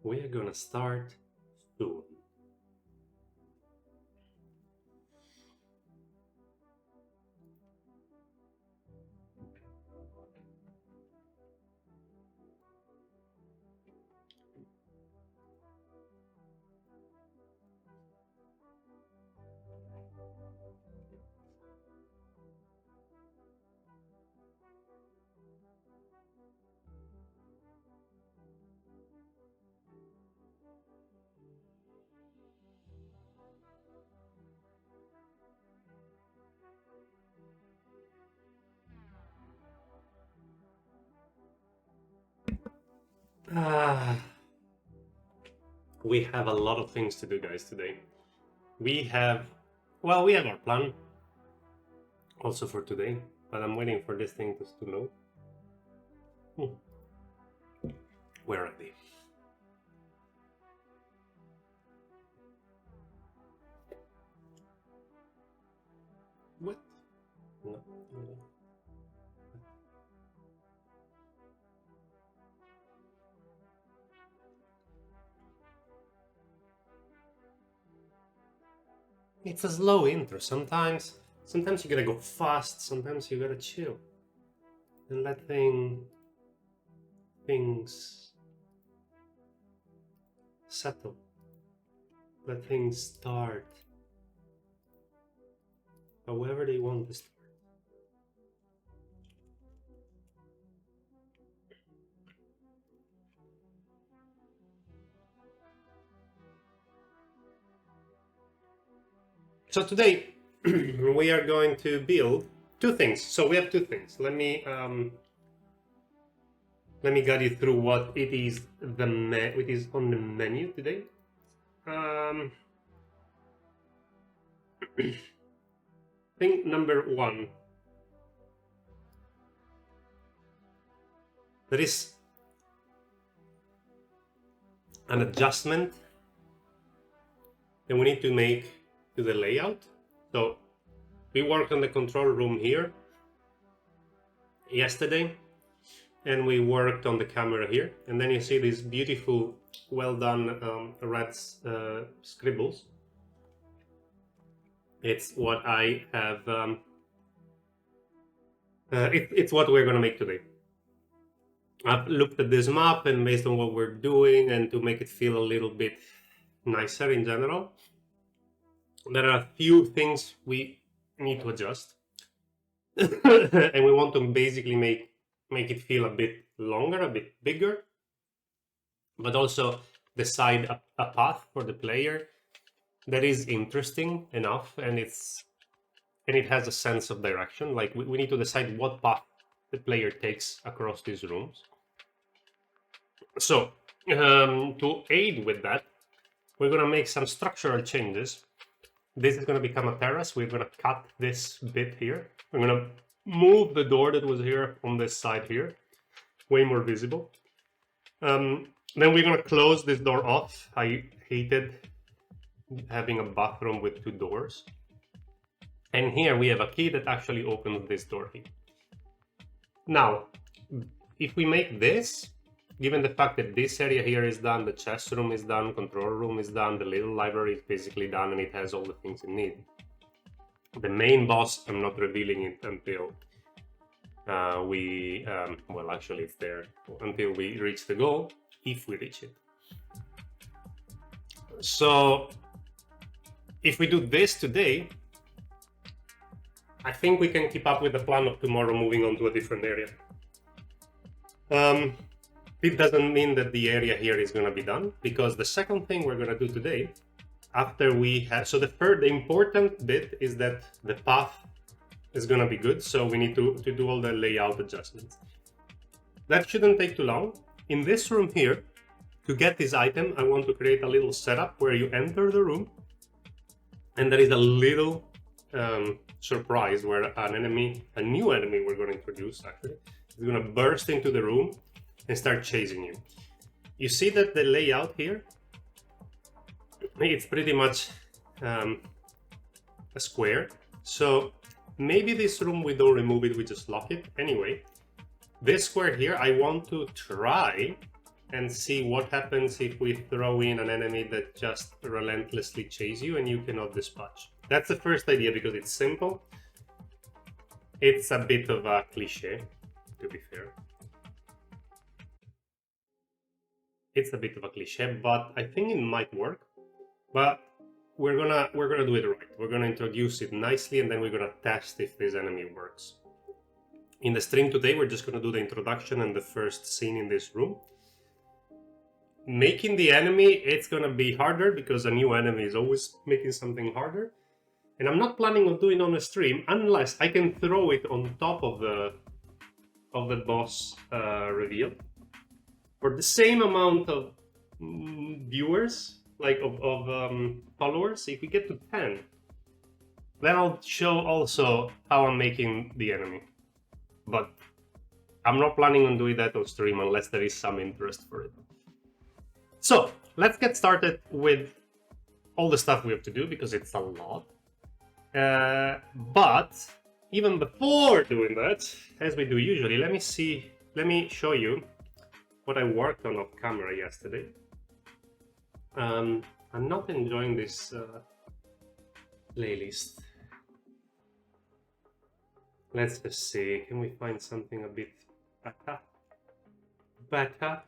We are gonna start soon. We have a lot of things to do, guys, today. We have our plan also for today, but I'm waiting for this thing to load. Where are they? What? No. It's a slow intro. Sometimes you gotta go fast. Sometimes you gotta chill and let things settle. Let things start however they want to start. So today we are going to build two things. So we have two things. Let me guide you through what it is it is on the menu today. Thing number one. There is an adjustment that we need to make to the layout. So we worked on the control room here yesterday, and we worked on the camera here, and then you see these beautiful, well done red scribbles. It's what I have. It's what we're gonna make today. I've looked at this map, and based on what we're doing, and to make it feel a little bit nicer in general, there are a few things we need to adjust. And we want to basically make it feel a bit longer, a bit bigger, but also decide a path for the player that is interesting enough, and it has a sense of direction. Like we need to decide what path the player takes across these rooms. So to aid with that, we're gonna make some structural changes. This is going to become a terrace. We're going to cut this bit here. We're going to move the door that was here on this side here, way more visible. Then we're going to close this door off. I hated having a bathroom with two doors. And here we have a key that actually opens this door here. Now, if we make this, given the fact that this area here is done, the chess room is done, control room is done, the little library is basically done, and it has all the things it needs. The main boss, I'm not revealing it until well, actually it's there, until we reach the goal, if we reach it. So, if we do this today, I think we can keep up with the plan of tomorrow, moving on to a different area. It doesn't mean that the area here is going to be done, because the second thing we're going to do today, after we have, so the important bit is that the path is going to be good, so we need to do all the layout adjustments. That shouldn't take too long. In this room here, to get this item, I want to create a little setup where you enter the room, and there is a little surprise where a new enemy we're going to introduce actually, is going to burst into the room and start chasing you. You see that the layout here, it's pretty much a square. So maybe this room we don't remove it, we just lock it. Anyway, this square here, I want to try and see what happens if we throw in an enemy that just relentlessly chases you and you cannot dispatch. That's the first idea because it's simple. It's a bit of a cliche, to be fair. It's a bit of a cliche, but I think it might work. But we're gonna do it right. We're gonna introduce it nicely, and then we're gonna test if this enemy works. In the stream today, we're just gonna do the introduction and the first scene in this room. Making the enemy, it's gonna be harder because a new enemy is always making something harder. And I'm not planning on doing on a stream unless I can throw it on top of the boss reveal. For the same amount of viewers, like of followers, if we get to 10, then I'll show also how I'm making the enemy. But I'm not planning on doing that on stream unless there is some interest for it. So let's get started with all the stuff we have to do because it's a lot. But even before doing that, as we do usually, let me show you what I worked on off camera yesterday. I'm not enjoying this playlist. Let's just see, can we find something a bit better? Better?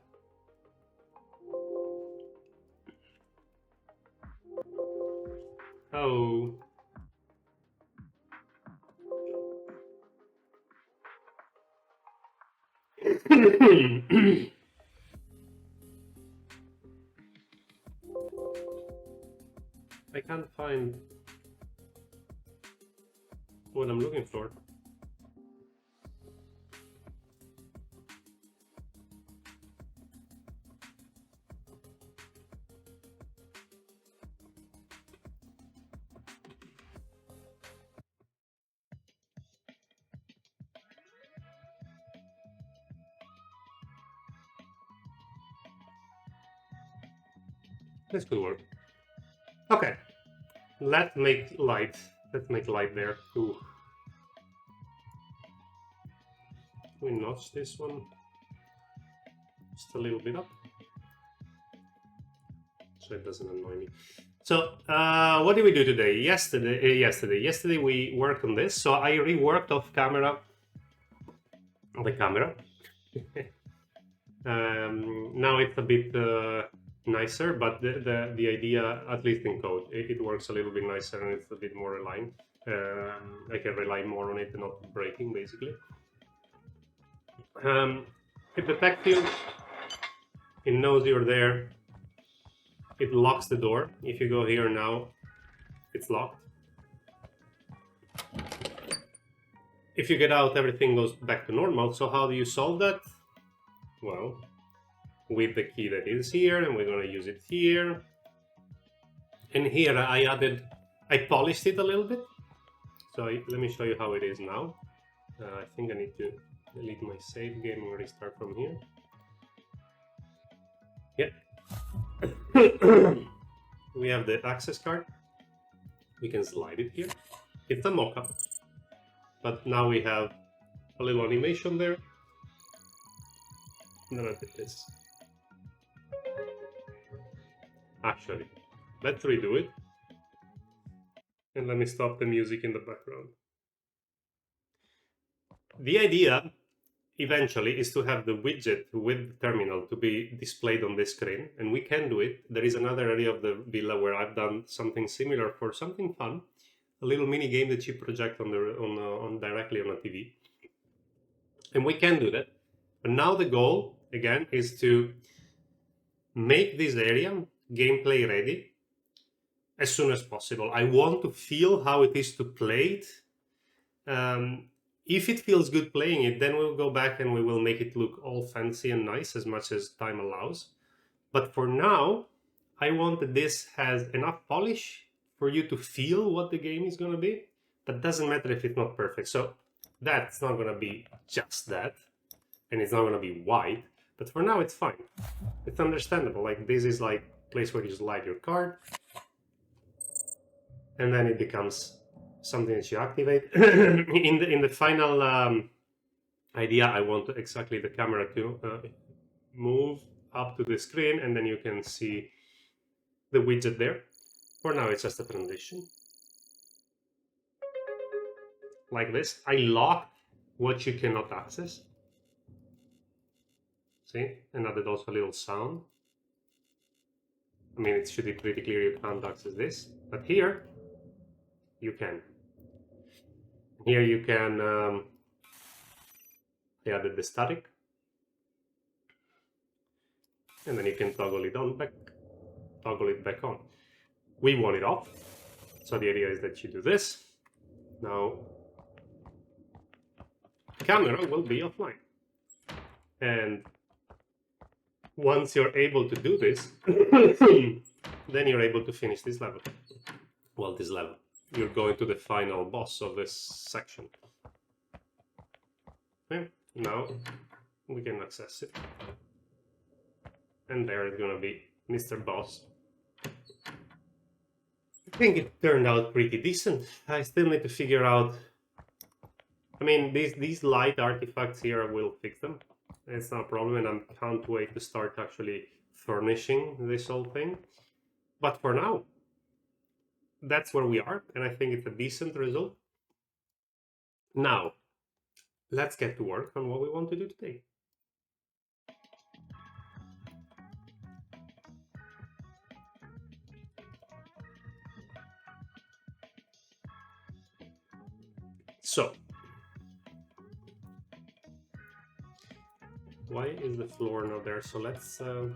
Oh. I can't find what I'm looking for. This could work. Okay, let's make light. Let's make light there. Ooh. We notch this one just a little bit up so it doesn't annoy me. So what did we do today? Yesterday we worked on this. So I reworked off camera the camera. Now it's a bit nicer, but the idea, at least in code, it works a little bit nicer and it's a bit more aligned. I can rely more on it and not breaking, basically. It detects you, it knows you're there, it locks the door. If you go here now, it's locked. If you get out, everything goes back to normal. So how do you solve that? Well, with the key that is here, and we're going to use it here. And here I polished it a little bit. So let me show you how it is now. I think I need to delete my save game and restart from here. Yeah. We have the access card. We can slide it here. It's a mock-up, but now we have a little animation there. And then I did this. Actually, let's redo it. And let me stop the music in the background. The idea eventually is to have the widget with the terminal to be displayed on this screen, and we can do it. There is another area of the villa where I've done something similar for something fun, a little mini game that you project on directly on a TV, and we can do that. But now the goal again is to make this area gameplay ready as soon as possible. I want to feel how it is to play it. If it feels good playing it, then we'll go back and we will make it look all fancy and nice as much as time allows. But for now, I want that this has enough polish for you to feel what the game is going to be. That doesn't matter if it's not perfect. So that's not going to be just that. And it's not going to be white. But for now, it's fine. It's understandable. Like, this is like a place where you slide your card. And then it becomes something that you activate. in the final idea, I want exactly the camera to move up to the screen, and then you can see the widget there. For now, it's just a transition. Like this. I locked what you cannot access. See? And added also a little sound. I mean, it should be pretty clear you can't access this. But here, you can. Here you can... I added the static. And then you can toggle it on back. Toggle it back on. We want it off. So the idea is that you do this. Now, camera will be offline. And once you're able to do this, then you're able to finish this level. Well, this level. You're going to the final boss of this section. Okay, now we can access it. And there is going to be Mr. Boss. I think it turned out pretty decent. I still need to figure out... I mean, these light artifacts here, will fix them. It's not a problem, and I can't wait to start actually furnishing this whole thing. But for now, that's where we are, and I think it's a decent result. Now, let's get to work on what we want to do today. So, why is the floor not there? So let's do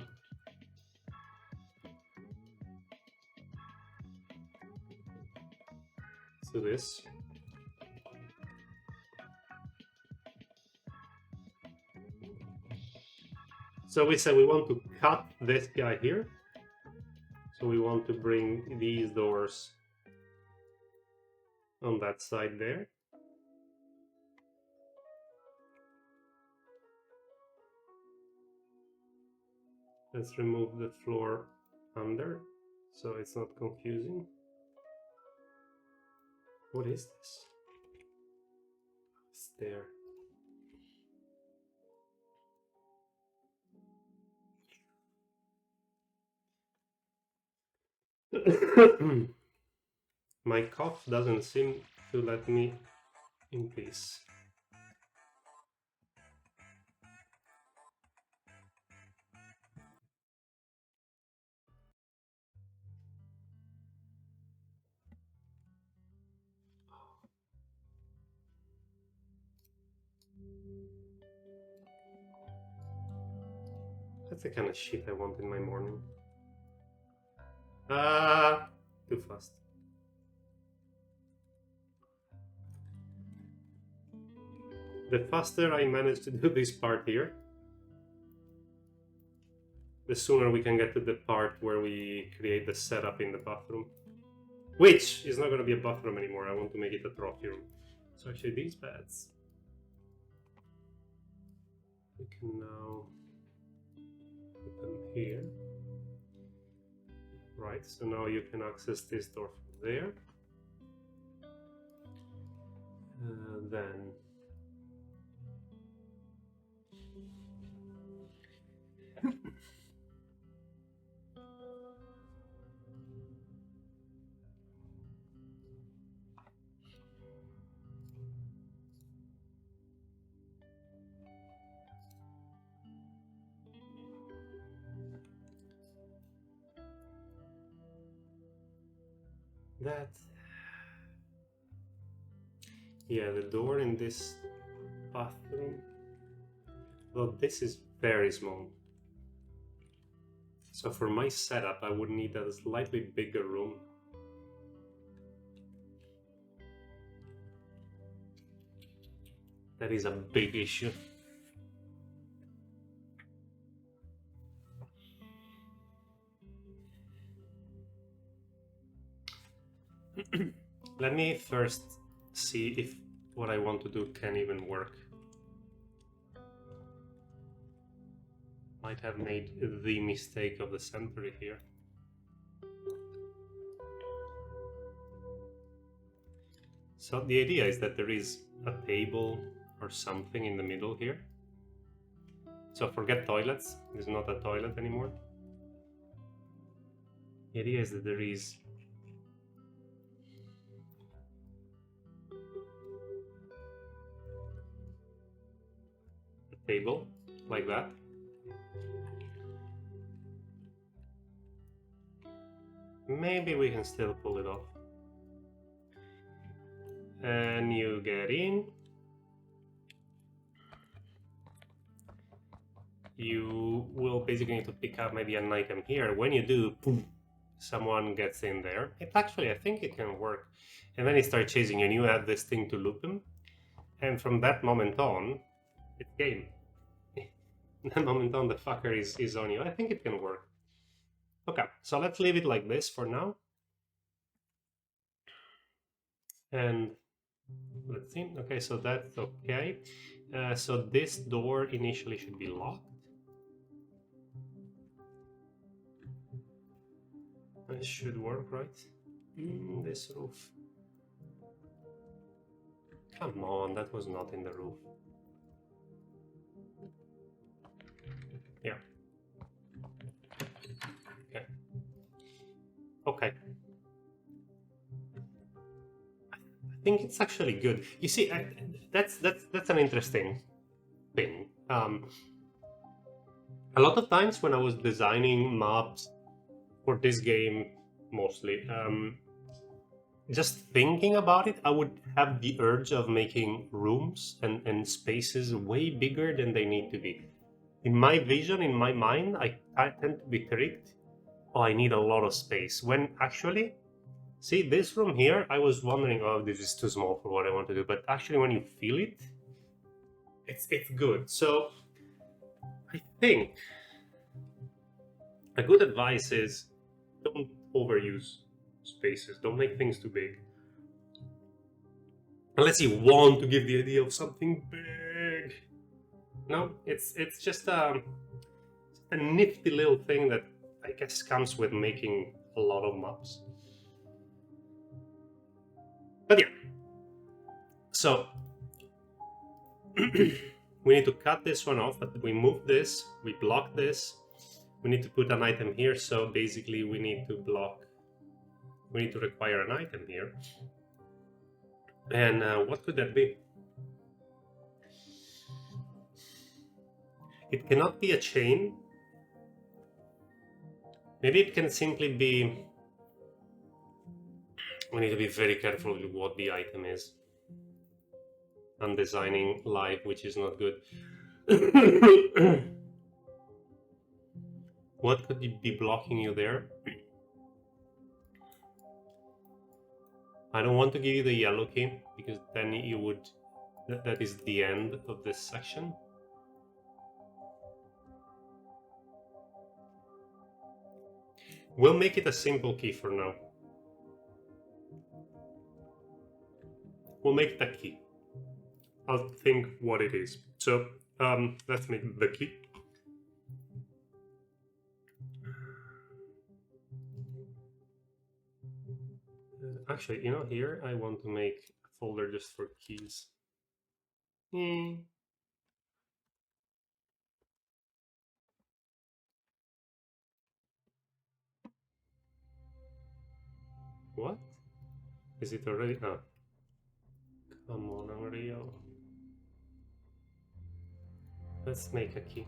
this. So we said we want to cut this guy here. So we want to bring these doors on that side there. Let's remove the floor under, so it's not confusing. What is this? It's there. My cough doesn't seem to let me in peace. That's the kind of shit I want in my morning. Too fast. The faster I manage to do this part here, the sooner we can get to the part where we create the setup in the bathroom. Which is not going to be a bathroom anymore, I want to make it a trophy room. So actually these beds, we can now put them here. Right, so now you can access this door from there. Then that, yeah, the door in this bathroom, well, this is very small. So for my setup, I would need a slightly bigger room. That is a big issue. Let me first see if what I want to do can even work. Might have made the mistake of the century here. So the idea is that there is a table or something in the middle here. So forget toilets. It's not a toilet anymore. The idea is that there is a table like that. Maybe we can still pull it off. And you get in. You will basically need to pick up maybe an item here. When you do, boom, someone gets in there. It actually, I think it can work. And then he starts chasing you and you add this thing to loop him. And from that moment on, it's game. That moment on, the fucker is on you. I think it can work. Okay, so let's leave it like this for now. And let's see. Okay, so that's okay. So this door initially should be locked. It should work, right? This roof. Come on, that was not in the roof. Yeah. Okay. Okay. I think it's actually good. You see, that's an interesting thing. A lot of times when I was designing maps for this game, mostly, just thinking about it, I would have the urge of making rooms and spaces way bigger than they need to be. In my vision, in my mind, I tend to be tricked. Oh, I need a lot of space. When actually, see this room here, I was wondering, oh, this is too small for what I want to do. But actually, when you feel it, it's good. So I think a good advice is don't overuse spaces. Don't make things too big. Unless you want to give the idea of something big. No, it's just a nifty little thing that I guess comes with making a lot of maps. But yeah, so we need to cut this one off, but we move this, we block this, we need to put an item here, so basically we need to require an item here. And what could that be? It cannot be a chain. Maybe it can simply be... We need to be very careful with what the item is. I'm designing live, which is not good. What could be blocking you there? I don't want to give you the yellow key, because then you would... That is the end of this section. We'll make it a simple key for now. We'll make that key. I'll think what it is. So let's make the key. Actually, you know, here I want to make a folder just for keys. What? Is it already? Oh. Come on, Unreal. Let's make a key.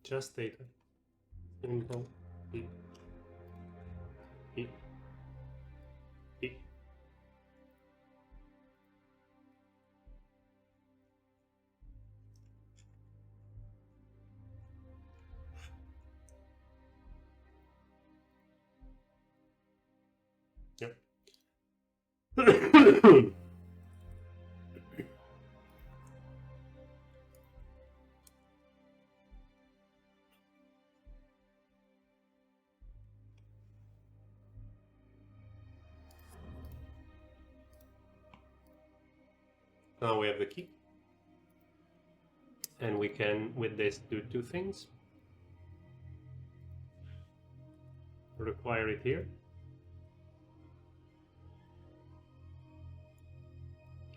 Just data. Simple key. Key. Key. Yep. Now we have the key. And we can, with this, do two things. Require it here.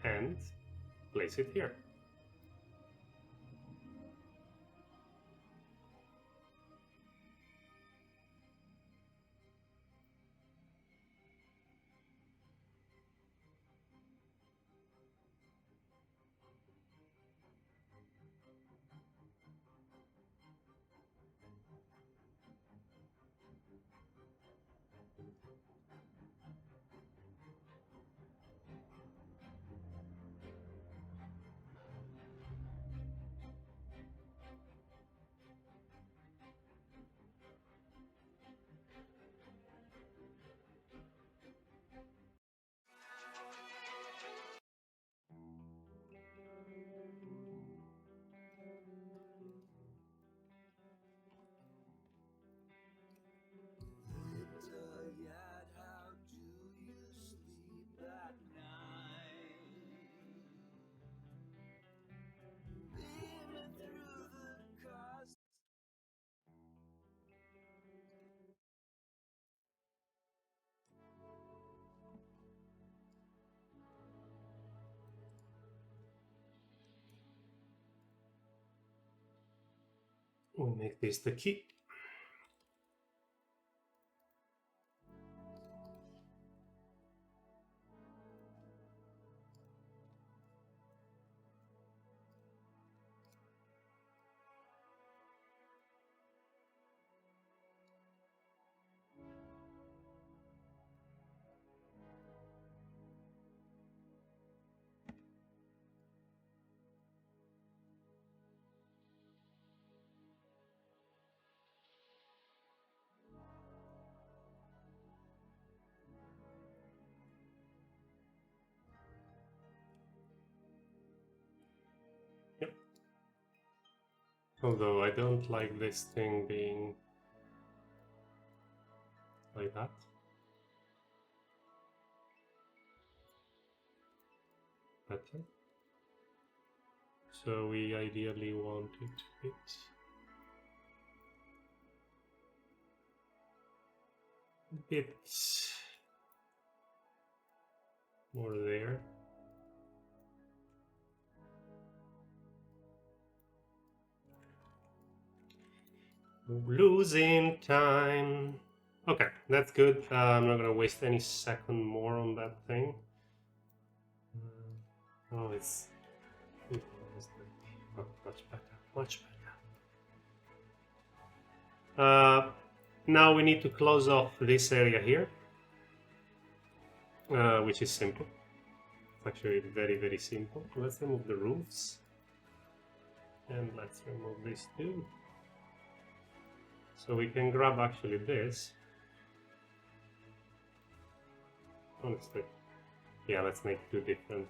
And place it here. We'll make this the key. Yep. Although I don't like this thing being like that. Better. So we ideally want it to fit a bit more there. Losing time. Okay, that's good. I'm not gonna waste any second more on that thing. Oh, it's much better, much better. Now we need to close off this area here, which is simple. Actually, very, very simple. Let's remove the roofs, and let's remove this too. So we can grab actually this. Honestly, yeah, let's make two different.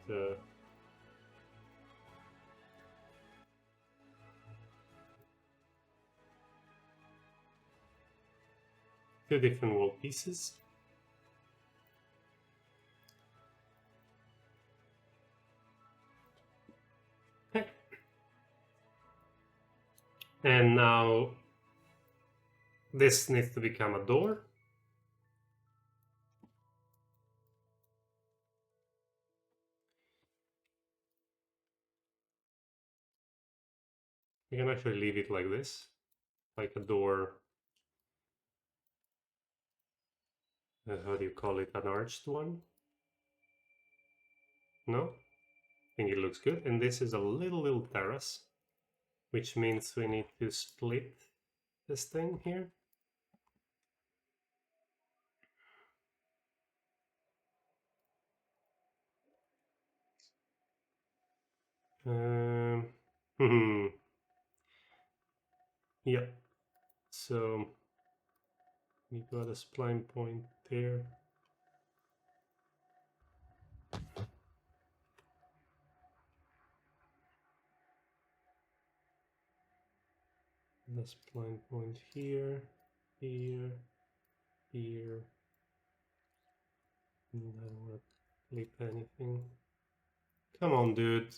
Two different wall pieces. Okay. And now this needs to become a door. You can actually leave it like this, like a door. How do you call it? An arched one? No? I think it looks good. And this is a little terrace, which means we need to split this thing here. Yeah. So we got a spline point there. The spline point here, here, here. And I don't want to flip anything. Come on, dude.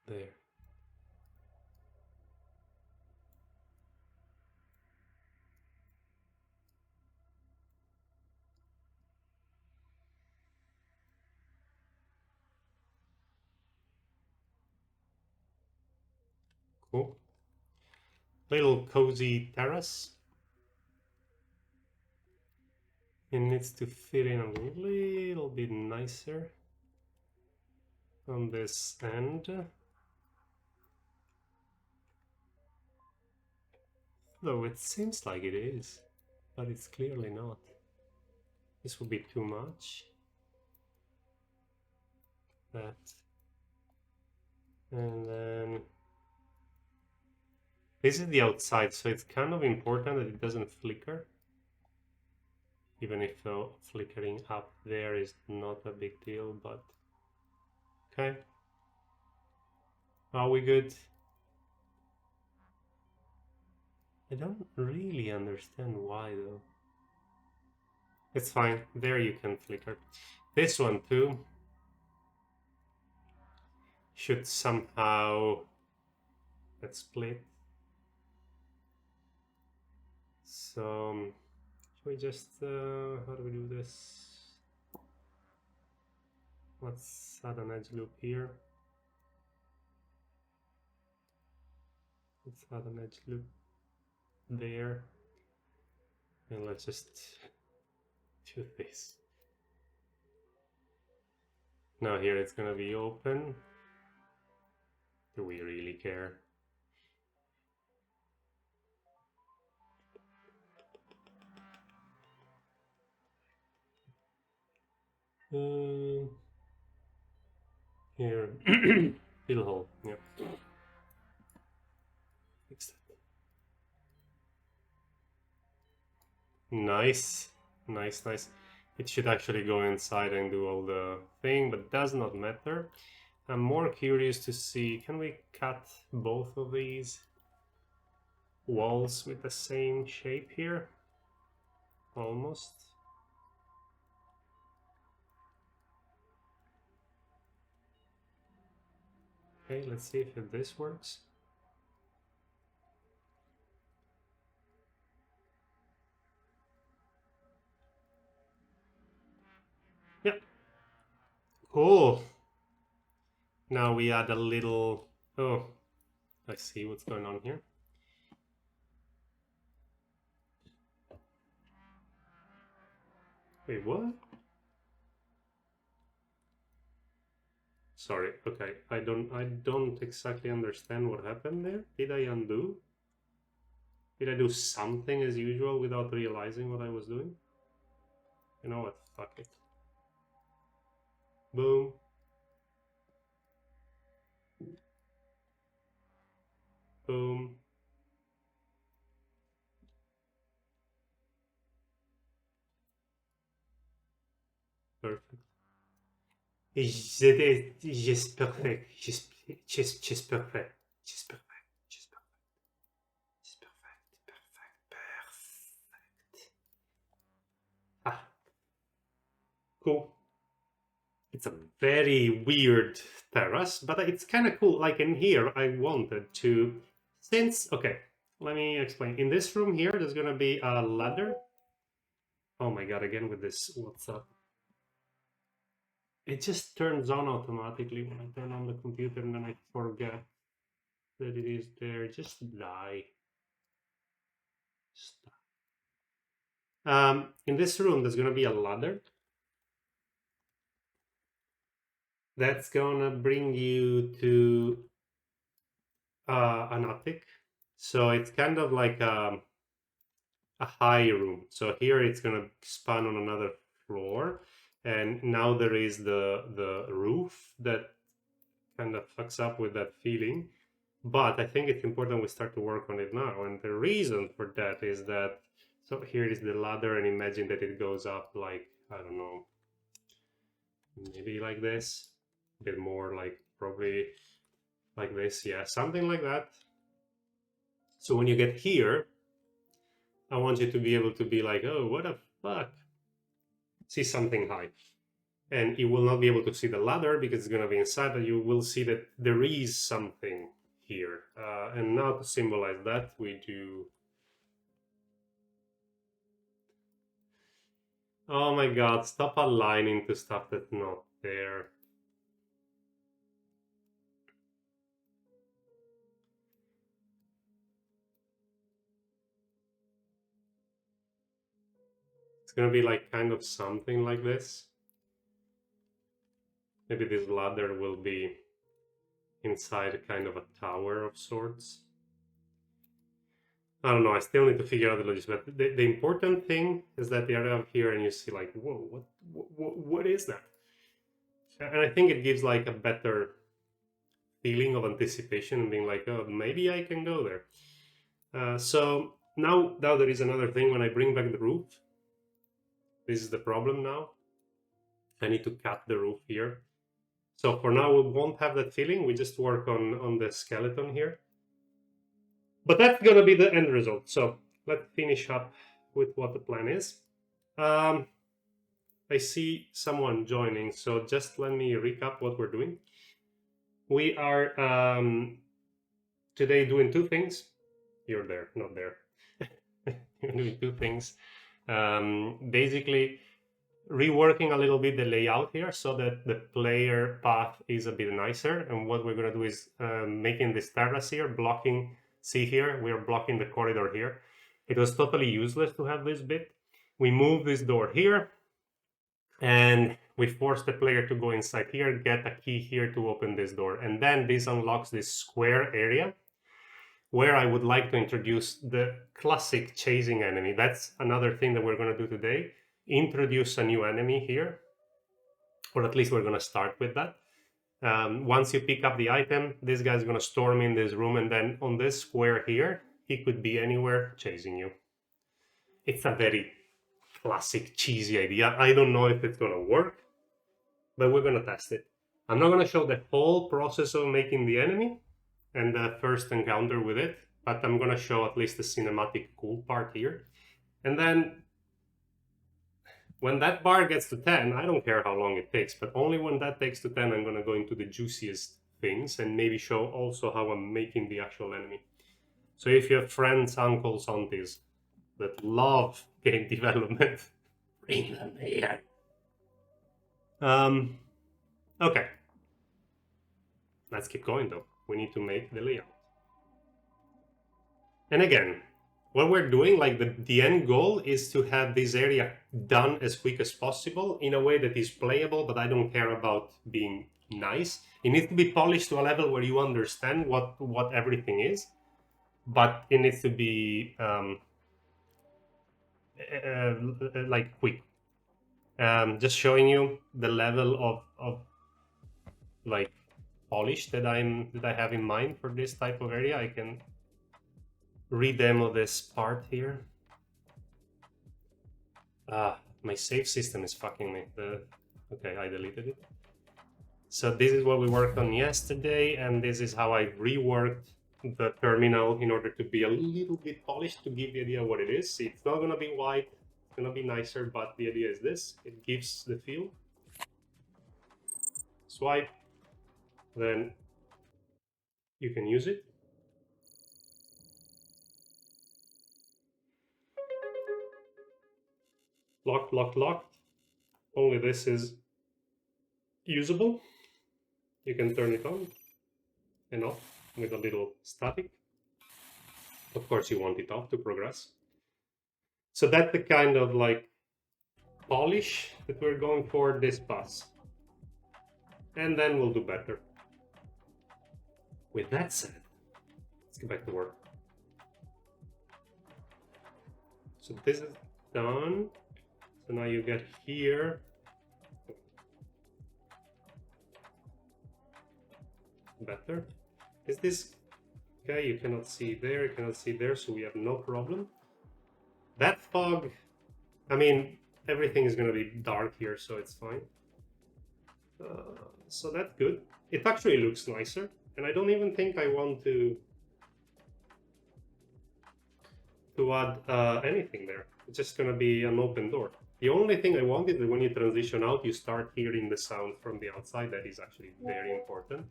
There. Cool. Little cozy terrace. It needs to fit in a little bit nicer on this end. Though it seems like it is, but it's clearly not. This would be too much. That. And then this is the outside, so it's kind of important that it doesn't flicker. Even if the flickering up there is not a big deal, but okay. Are we good? I don't really understand why though. It's fine. There you can flicker. This one too should somehow get split. So should we just how do we do this? Let's add an edge loop here. Let's add an edge loop there. And let's just do this. Now here it's gonna be open. Do we really care? Here, fill hole. Yep. Fix that. Nice, nice, nice. It should actually go inside and do all the thing, but does not matter. I'm more curious to see, can we cut both of these walls with the same shape here? Almost. Okay, let's see if this works. Yep. Cool. Now we add a little, oh, I see what's going on here. Wait, what? Sorry, okay, I don't exactly understand what happened there. Did I undo? Did I do something as usual without realizing what I was doing? You know what, fuck it. Boom. Boom. Perfect. Just perfect. Just perfect. Just perfect. Just perfect. Just perfect. Perfect. Ah. Cool. It's a very weird terrace, but it's kind of cool. Like in here, I wanted to, since, okay, let me explain. In this room here, there's gonna be a ladder. Oh my god, again with this, what's up? It just turns on automatically when I turn on the computer and then I forget that it is there. Just die. Stop. In this room, there's gonna be a ladder. That's gonna bring you to an attic. So it's kind of like a high room. So here it's gonna span on another floor, and now there is the roof that kind of fucks up with that feeling. But I think it's important we start to work on it now, and the reason for that is that, so here is the ladder, and imagine that it goes up like, I don't know, maybe like this, a bit more, like probably like this, yeah, something like that. So when you get here, I want you to be able to be like, oh, what the fuck? See something high. And you will not be able to see the ladder because it's going to be inside, but you will see that there is something here. And now to symbolize that, we do... Oh my god, stop aligning to stuff that's not there. It's going to be like kind of something like this. Maybe this ladder will be inside kind of a tower of sorts. I don't know, I still need to figure out the logistics, but the important thing is that they are up here and you see like, whoa, what is that? And I think it gives like a better feeling of anticipation and being like, oh, maybe I can go there. So now there is another thing. When I bring back the roof, this is the problem now. I need to cut the roof here. So for now, we won't have that feeling. We just work on the skeleton here. But that's going to be the end result. So let's finish up with what the plan is. I see someone joining, so just let me recap what we're doing. We are today doing two things. You're there, not there. You're doing two things. Basically, reworking a little bit the layout here so that the player path is a bit nicer. And what we're going to do is making this terrace here, blocking. See here, we are blocking the corridor here. It was totally useless to have this bit. We move this door here, and we force the player to go inside here, get a key here to open this door. And then this unlocks this square area where I would like to introduce the classic chasing enemy. That's another thing that we're going to do today. Introduce a new enemy here, or at least we're going to start with that. Once you pick up the item, this guy's going to storm in this room, and then on this square here, he could be anywhere chasing you. It's a very classic cheesy idea. I don't know if it's going to work, but we're going to test it. I'm not going to show the whole process of making the enemy and the first encounter with it, but I'm going to show at least the cinematic cool part here. And then when that bar gets to 10, I don't care how long it takes, but only when that takes to 10, I'm going to go into the juiciest things and maybe show also how I'm making the actual enemy. So if you have friends, uncles, aunties that love game development, bring them here. Okay. Let's keep going though. We need to make the layout. And again, what we're doing, like the end goal is to have this area done as quick as possible in a way that is playable, but I don't care about being nice. It needs to be polished to a level where you understand what everything is, but it needs to be like quick. Just showing you the level of like polish that I have in mind for this type of area. I can redemo this part here. My save system is fucking me. Okay, I deleted it. So this is what we worked on yesterday, and this is how I reworked the terminal in order to be a little bit polished to give the idea what it is. It's not gonna be white, it's gonna be nicer, but the idea is this. It gives the feel. Swipe, then you can use it. Locked, locked, locked. Only this is usable. You can turn it on and off with a little static. Of course, you want it off to progress. So that's the kind of like polish that we're going for this pass. And then we'll do better. With that said, let's get back to work. So this is done. So now you get here. Better. Is this okay? You cannot see there, you cannot see there, so we have no problem. That fog, I mean, everything is going to be dark here, so it's fine. So that's good. It actually looks nicer, and I don't even think I want to add anything there. It's just going to be an open door. The only thing I want is that when you transition out, you start hearing the sound from the outside. That is actually very important.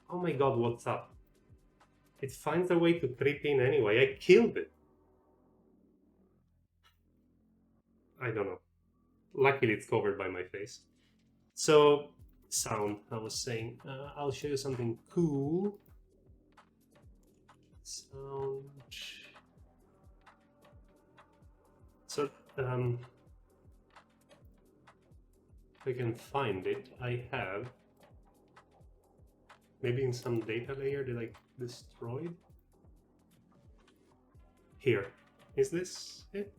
Oh my god, what's up? It finds a way to creep in anyway. I killed it. I don't know. Luckily, it's covered by my face. So, sound, I was saying. I'll show you something cool. Sound. So, if I can find it, I have. Maybe in some data layer that I destroyed. Here. Is this it?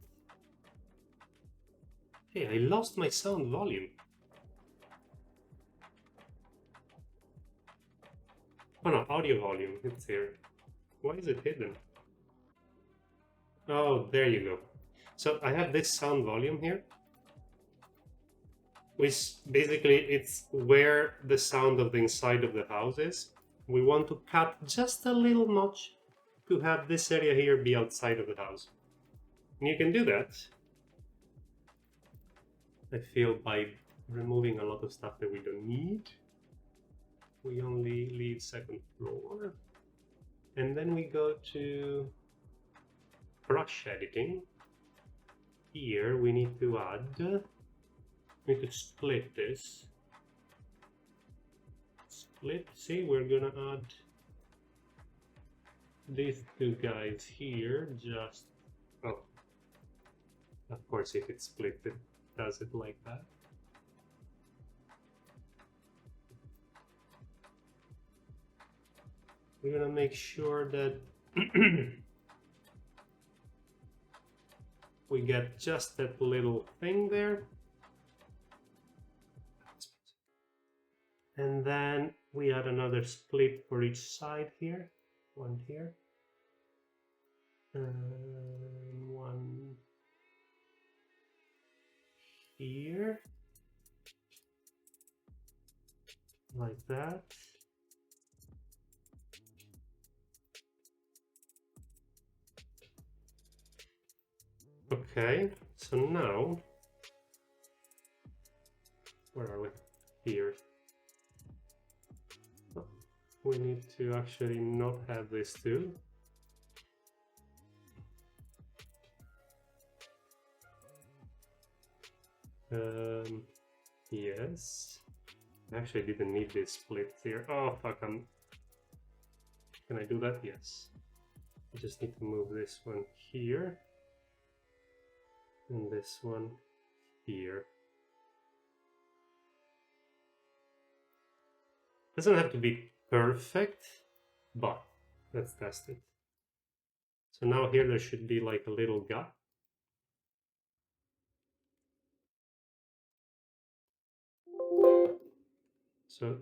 Hey, I lost my sound volume. Oh no, audio volume. It's here. Why is it hidden? Oh, there you go. So I have this sound volume here, which basically it's where the sound of the inside of the house is. We want to cut just a little notch to have this area here be outside of the house. And you can do that, I feel, by removing a lot of stuff that we don't need. We only leave second floor. And then we go to brush editing. Here we need to add, we need to split this. Split, see, we're gonna add these two guys here, just, oh, of course if it's split it does it like that. We're gonna make sure that we get just that little thing there. And then we add another split for each side here. One here. And one here. Like that. Okay, so now, where are we? Here. Oh, we need to actually not have this too. Yes. I actually didn't need this split here. Oh, fuck, can I do that? Yes. I just need to move this one here. And this one here. Doesn't have to be perfect, but let's test it. So now here there should be like a little gap. So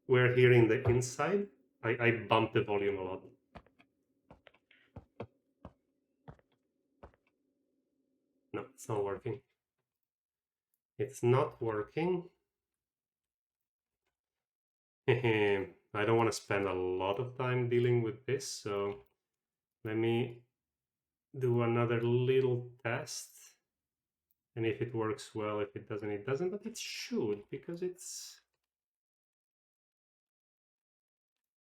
we're hearing the inside. I bumped the volume a lot. No, it's not working. It's not working. I don't want to spend a lot of time dealing with this, so let me do another little test. And if it works well, if it doesn't, it doesn't, but it should, because it's...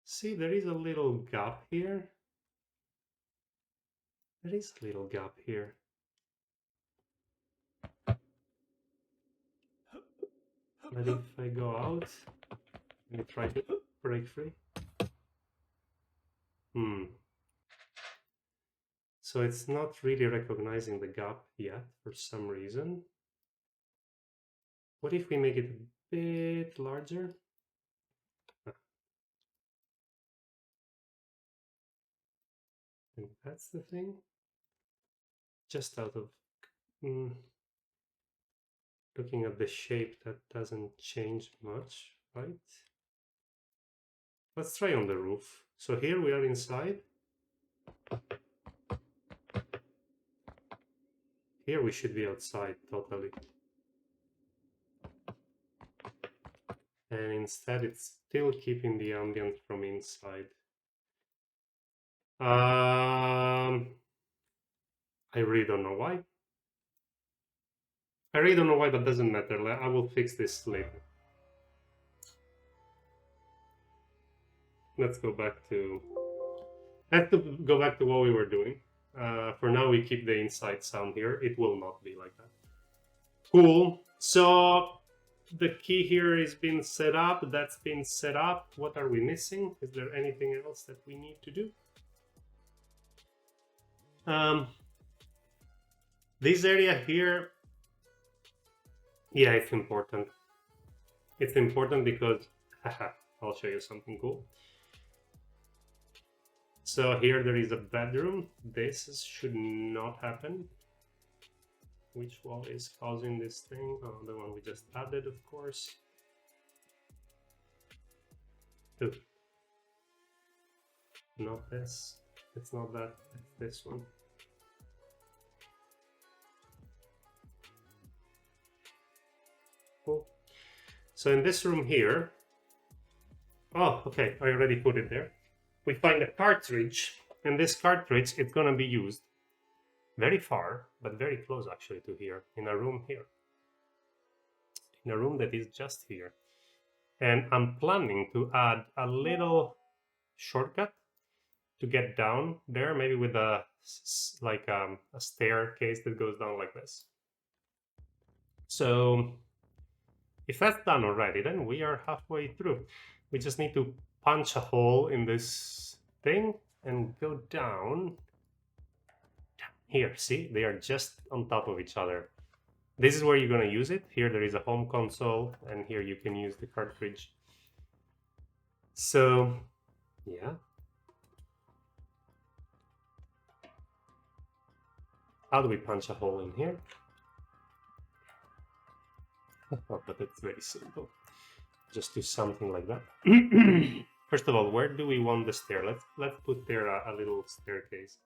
See, there is a little gap here. There is a little gap here. But if I go out and try to break free. So it's not really recognizing the gap yet for some reason. What if we make it a bit larger? And that's the thing. Just out of looking at the shape, that doesn't change much, right? Let's try on the roof. So here we are inside. Here we should be outside totally. And instead it's still keeping the ambient from inside. I really don't know why. I really don't know why, but doesn't matter. I will fix this later. Let's go back to... I have to go back to what we were doing. For now, we keep the inside sound here. It will not be like that. Cool. So the key here is being set up. That's been set up. What are we missing? Is there anything else that we need to do? This area here, yeah, it's important. It's important because, haha, I'll show you something cool. So here there is a bedroom. This should not happen. Which wall is causing this thing? Oh, the one we just added, of course. Ooh. Not this. It's not that. It's this one. Cool. So in this room here, oh, okay, I already put it there. We find a cartridge, and this cartridge is gonna be used very far, but very close actually to here, in a room here. In a room that is just here. And I'm planning to add a little shortcut to get down there, maybe with a staircase that goes down like this. So if that's done already, then we are halfway through. We just need to punch a hole in this thing and go down here. See, they are just on top of each other. This is where you're going to use it. Here there is a home console, and here you can use the cartridge. So yeah, how do we punch a hole in here? Oh, but it's very simple. Just do something like that. First of all, where do we want the stair? Let's put there a little staircase.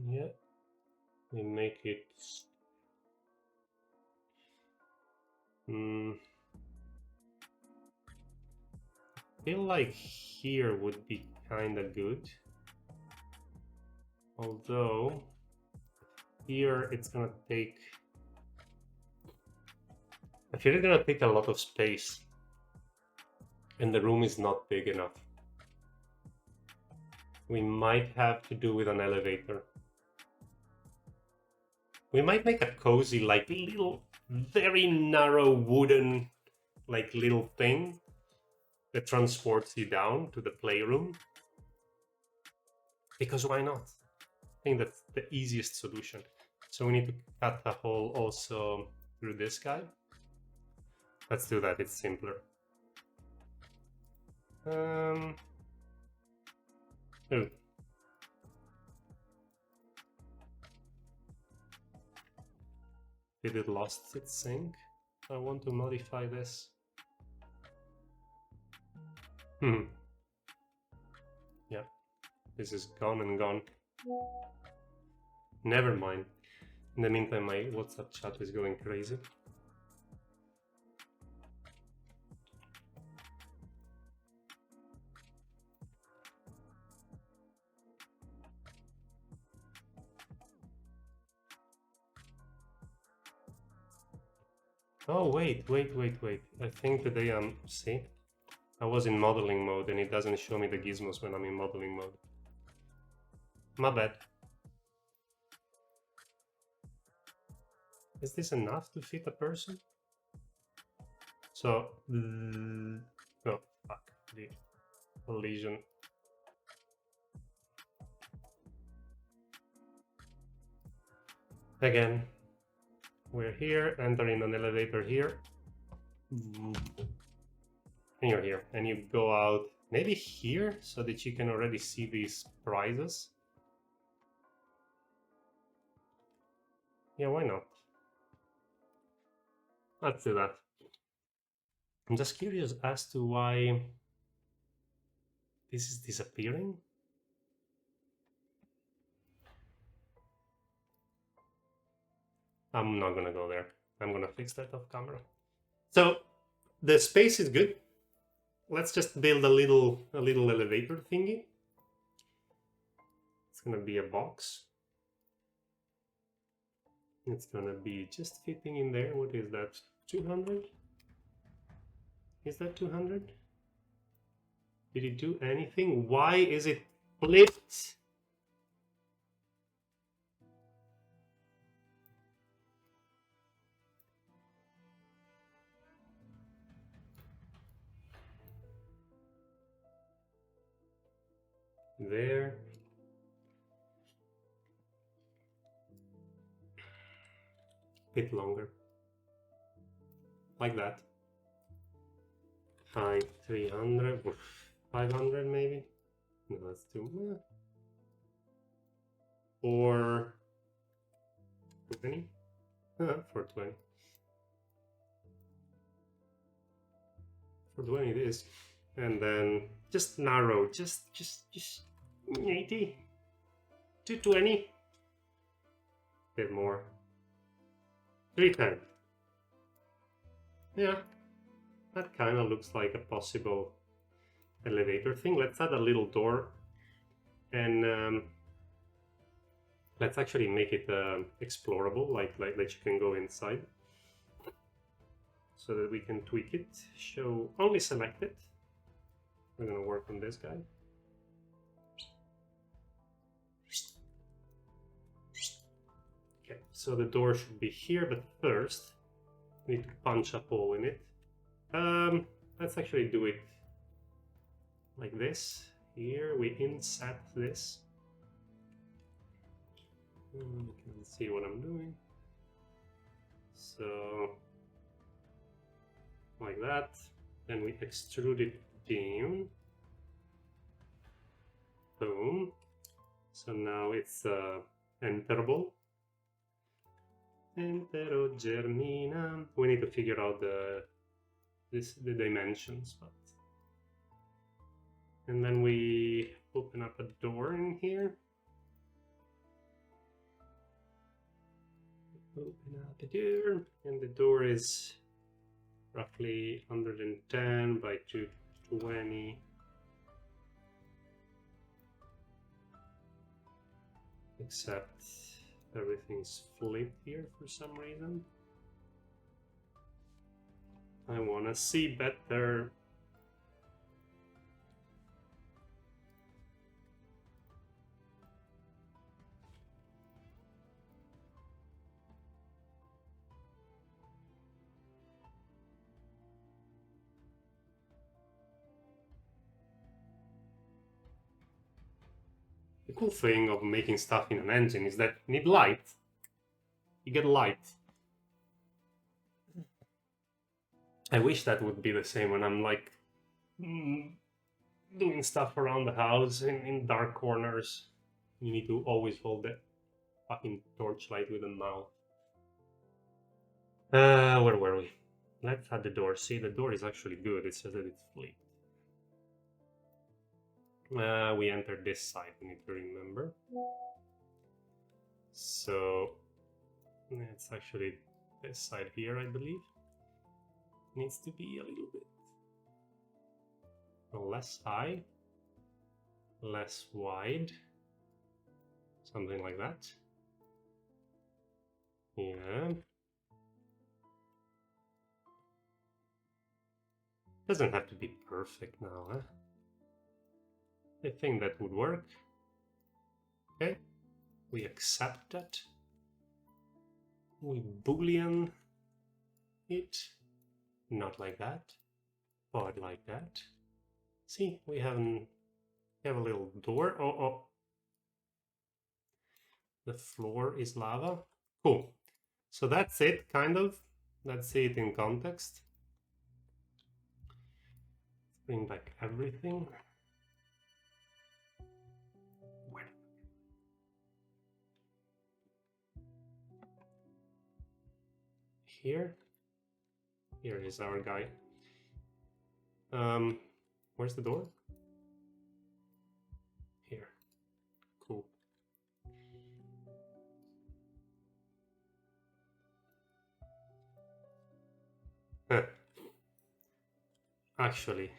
Yeah, we make it. I feel like here would be kind of good. Although here it's gonna take, I feel it's gonna take a lot of space, and the room is not big enough. We might have to do with an elevator. We might make a cozy, like little, very narrow wooden, like little thing that transports you down to the playroom. Because why not? I think that's the easiest solution. So we need to cut a hole also through this guy. Let's do that, it's simpler. Ooh. Did it lost its sync? I want to modify this. Yeah, this is gone and gone. Never mind. In the meantime, my WhatsApp chat is going crazy. Oh, wait. I think today see? I was in modeling mode and it doesn't show me the gizmos when I'm in modeling mode. My bad. Is this enough to fit a person? So, no, fuck, the collision. Again, we're here, entering an elevator here. And you're here, and you go out maybe here so that you can already see these prizes. Yeah, why not? Let's do that. I'm just curious as to why this is disappearing. I'm not gonna go there. I'm gonna fix that off camera. So the space is good. Let's just build a little elevator thingy. It's gonna be a box. It's gonna be just fitting in there. What is that? 200? Is that 200? Did it do anything? Why is it flipped? There. Bit longer. Like that. Fine. 300. 500 maybe? No, that's too much. Or 20? 420. 420 it is. And then just narrow, just 80, 220, bit more, 310. Yeah, that kind of looks like a possible elevator thing. Let's add a little door, and let's actually make it explorable, like that you can go inside, so that we can tweak it. Show only selected. We're gonna work on this guy. Okay, so the door should be here, but first we need to punch a hole in it. Let's actually do it like this. Here we inset this. You can see what I'm doing. So like that. Then we extrude it down. Boom. So now it's enterable. Entero germina. We need to figure out the dimensions, but and then we open up a door in here. Open up a door, and the door is roughly 110 by 220. Except everything's flipped here for some reason. I wanna see better. The cool thing of making stuff in an engine is that you need light. You get light. I wish that would be the same when I'm like doing stuff around the house in dark corners. You need to always hold that fucking torchlight with a mouse. Where were we? Let's add the door. See, the door is actually good. It says that it's flipped. We entered this side, we need to remember. So it's actually this side here, I believe. Needs to be a little bit less high, less wide, something like that. Yeah. Doesn't have to be perfect now, huh? I think that would work. Okay, we accept that. We boolean it, not like that, but like that. See, we have a little door. Oh, the floor is lava. Cool. So that's it, kind of. Let's see it in context. Bring back everything. Here is our guy. Where's the door? Here. Cool. Actually,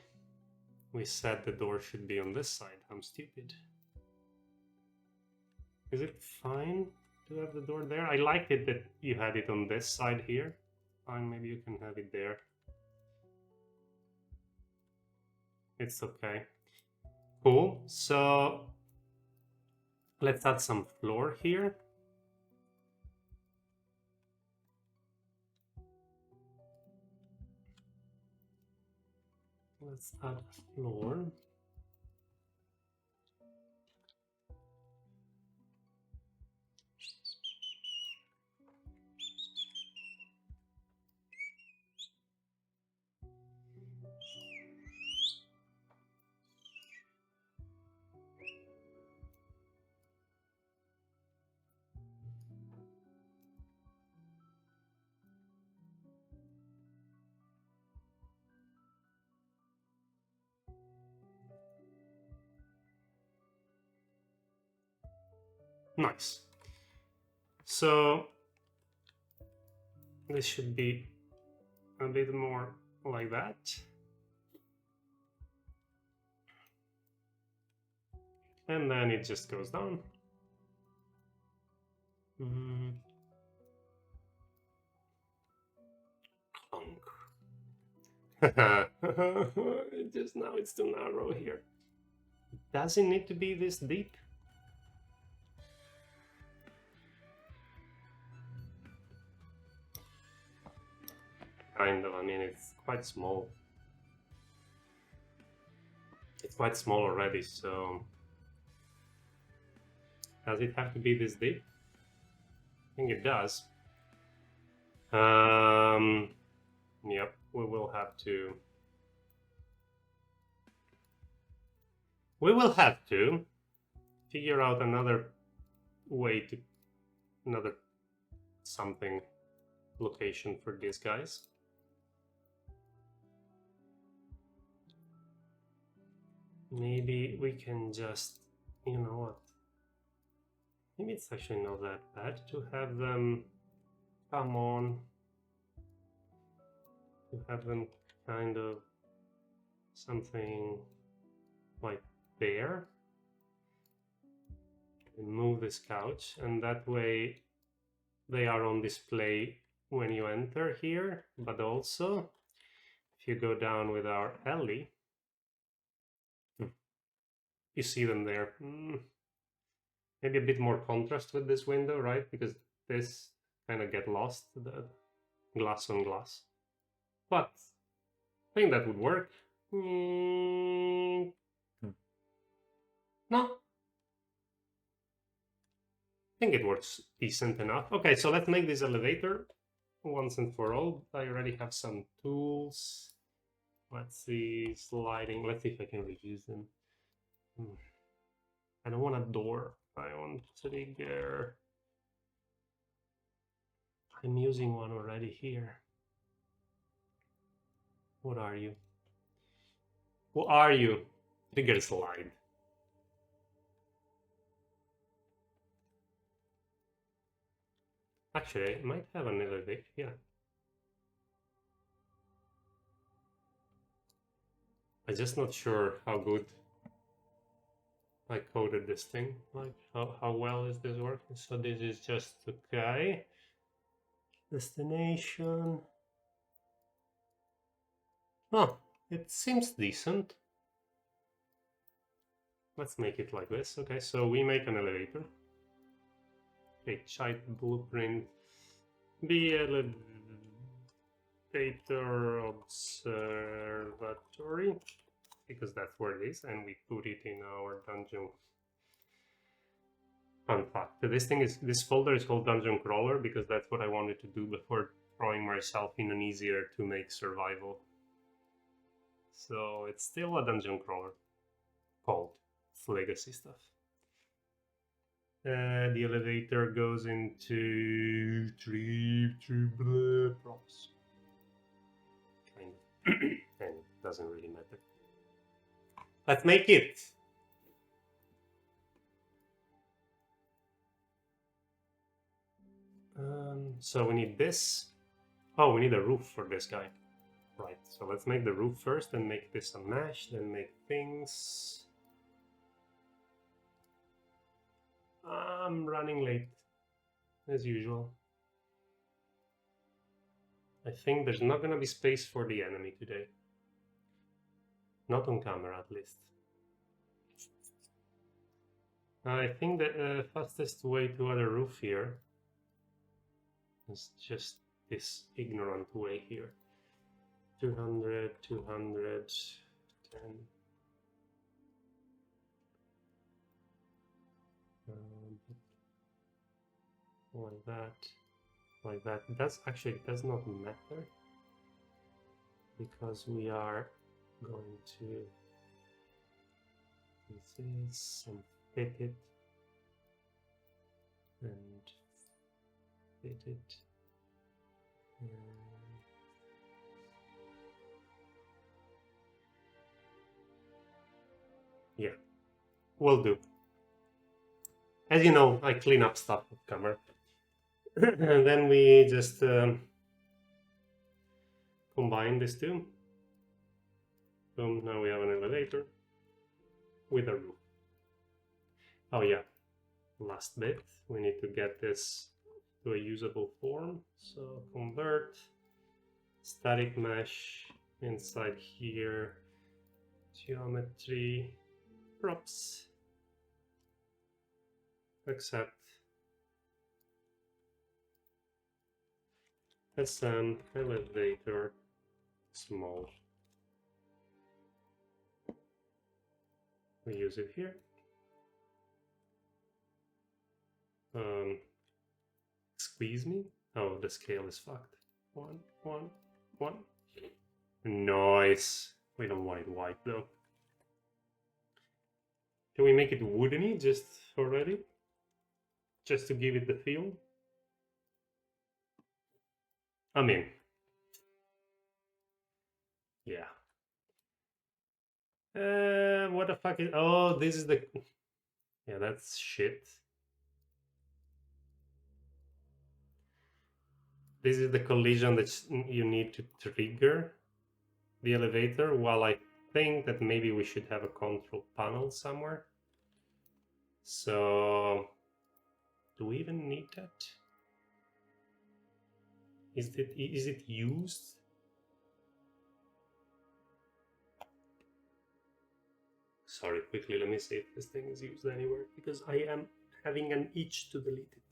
we said the door should be on this side. I'm stupid. Is it fine to have the door there? I liked it that you had it on this side here. Fine, maybe you can have it there. It's okay. Cool. So let's add some floor here. Let's add a floor. Nice. So this should be a bit more like that. And then it just goes down. Clunk. Just now it's too narrow here. Does it need to be this deep? Kind of, I mean, it's quite small. It's quite small already, so... Does it have to be this deep? I think it does. Yep, we will have to... We will have to figure out another way to... Another something location for these guys. Maybe we can just, you know what? Maybe it's actually not that bad to have them come on. To have them kind of something like there. And move this couch, and that way they are on display when you enter here, but also if you go down with our Ellie, you see them there. Maybe a bit more contrast with this window, right? Because this kind of get lost, the glass on glass. But I think that would work. No. I think it works decent enough. Okay, so let's make this elevator once and for all. I already have some tools. Let's see, sliding. Let's see if I can reuse them. I don't want a door. I want trigger. I'm using one already here. What are you? What are you? Trigger slide. Actually, I might have an elevator. Yeah. I'm just not sure how good I coded this thing. Like, how well is this working? So this is just okay. Destination. Oh, it seems decent. Let's make it like this. Okay, so we make an elevator. Okay, chite blueprint. Be elevator observatory, because that's where it is, and we put it in our dungeon. Fun fact: this folder is called Dungeon Crawler because that's what I wanted to do before throwing myself in an easier to make survival. So it's still a dungeon crawler called legacy stuff. The elevator goes into three props. Kind of. And it doesn't really matter. Let's make it! So we need this. Oh, we need a roof for this guy. Right, so let's make the roof first and make this a mesh, then make things. I'm running late, as usual. I think there's not gonna be space for the enemy today. Not on camera, at least. I think the fastest way to the roof here is just this ignorant way here. 200, 200, 10. Like that, like that. That's actually, it does not matter because we are going to do this and fit it and fit it. And yeah, will do. As you know, I clean up stuff with camera. And then we just combine these two. Boom, now we have an elevator with a roof. Oh yeah, last bit, we need to get this to a usable form. So convert static mesh inside here, geometry, props, accept. SM elevator small. We use it here. Squeeze me? Oh, the scale is fucked. 1, 1, 1. Nice. We don't want it white though. Can we make it woodeny just already? Just to give it the feel? I mean, yeah. What the fuck is... Oh, this is the... Yeah, that's shit. This is the collision that you need to trigger the elevator, while I think that maybe we should have a control panel somewhere. So, do we even need that? Is it used? Sorry, quickly, let me see if this thing is used anywhere, because I am having an itch to delete it.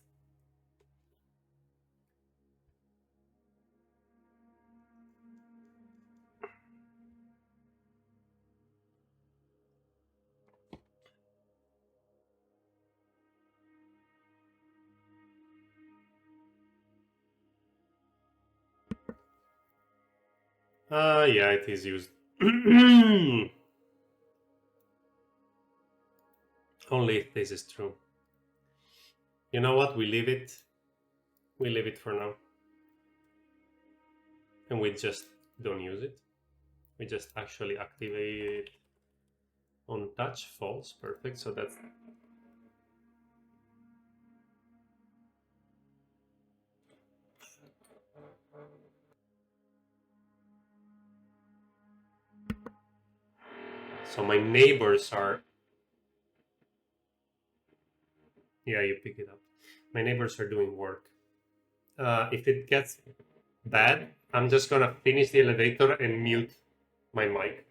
Yeah, it is used. Only if this is true. You know what? We leave it. We leave it for now. And we just don't use it. We just actually activate it on touch. False. Perfect. So that's... So my neighbors are... Yeah, you pick it up. My neighbors are doing work. If it gets bad, I'm just gonna finish the elevator and mute my mic.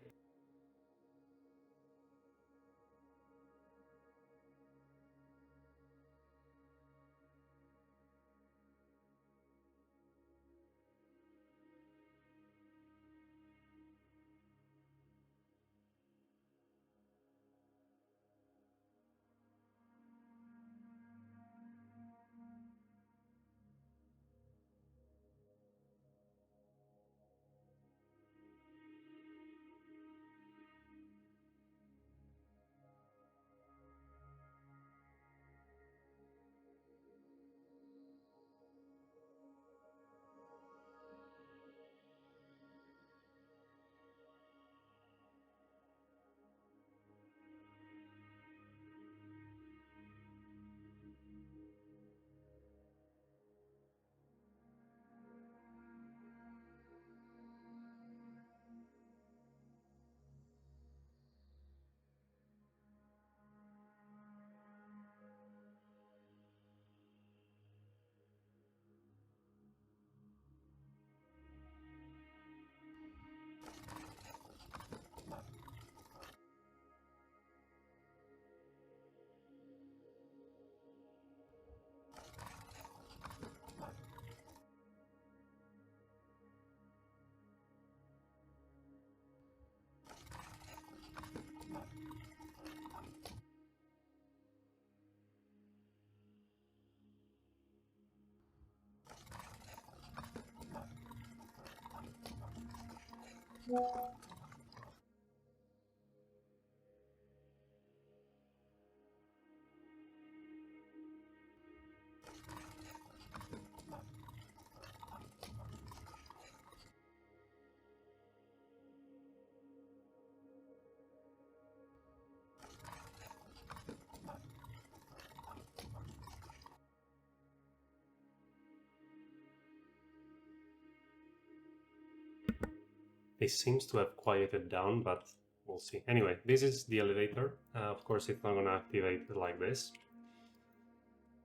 It seems to have quieted down, but we'll see. Anyway, this is the elevator. Of course, it's not going to activate like this,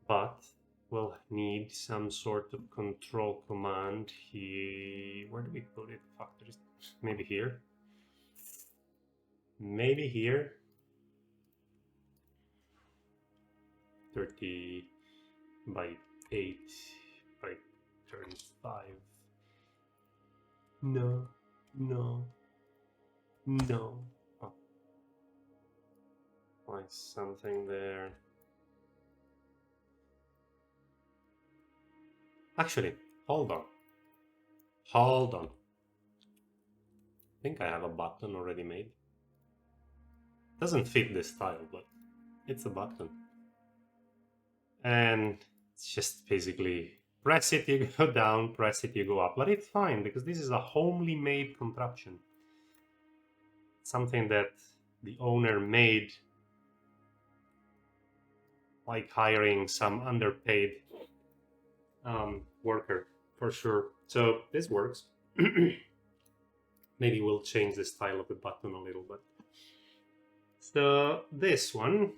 but we'll need some sort of control command here. Where do we put it? Fuck, maybe here? Maybe here? 30 by 8 by 35. No, no, no. Oh. Like something there. Actually, hold on. Hold on. I think I have a button already made. Doesn't fit this tile, but it's a button. And it's just basically press it, you go down, press it, you go up. But it's fine, because this is a homely made contraption. Something that the owner made, like hiring some underpaid worker, for sure. So this works. Maybe we'll change the style of the button a little bit. So this one,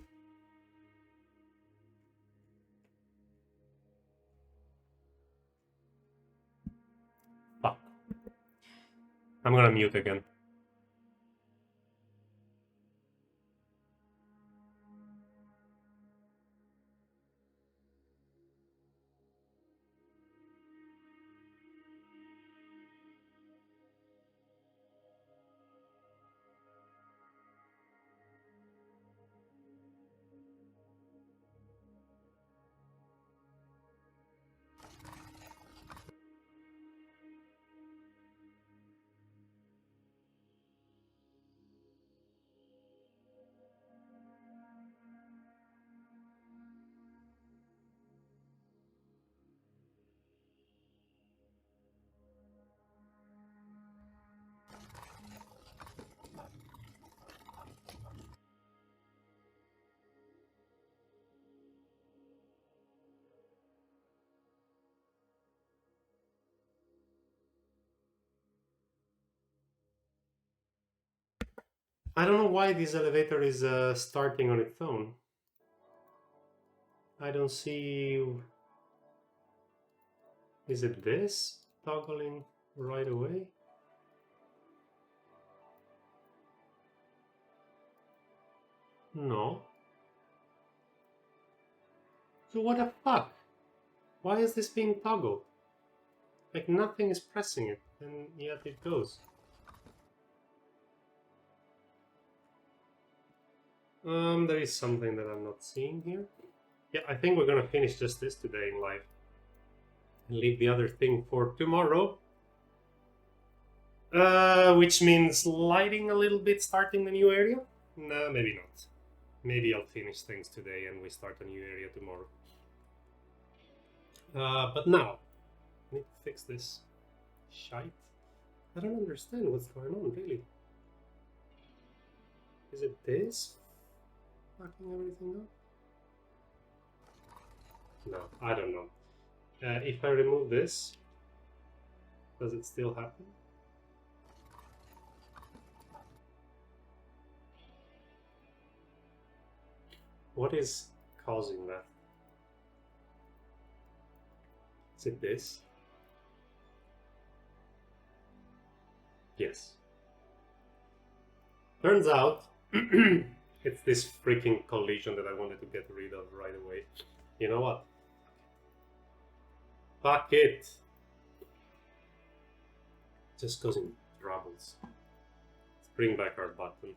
fuck. I'm gonna mute again. I don't know why this elevator is starting on its own. I don't see... Is it this? Toggling right away? No. So what the fuck? Why is this being toggled? Like nothing is pressing it, and yet it goes. There is something that I'm not seeing here. Yeah, I think we're gonna finish just this today in live. And leave the other thing for tomorrow. Which means lighting a little bit, starting the new area? No, maybe not. Maybe I'll finish things today and we start a new area tomorrow. But now, I need to fix this shite. I don't understand what's going on, really. Is it this? Fucking everything up? No, I don't know. If I remove this, does it still happen? What is causing that? Is it this? Yes. Turns out it's this freaking collision that I wanted to get rid of right away. You know what? Fuck it! Just goes in troubles. Let's bring back our button.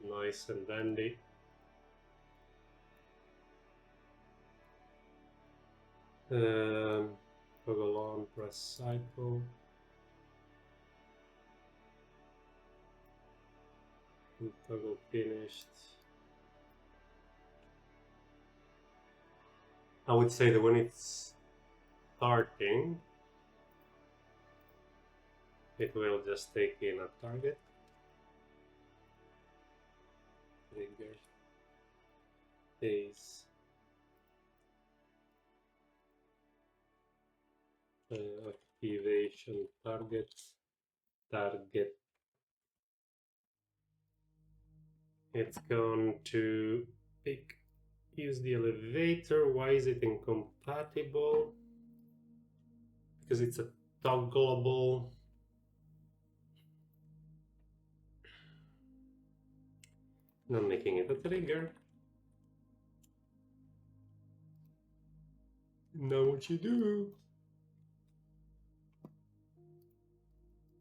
Nice and dandy. Toggle on, press cycle. Toggle finished. I would say that when it's starting, it will just take in a target. Trigger. Phase. Activation target. Target. It's going to use the elevator. Why is it incompatible? Because it's a toggleable. Not making it a trigger. Know what you do.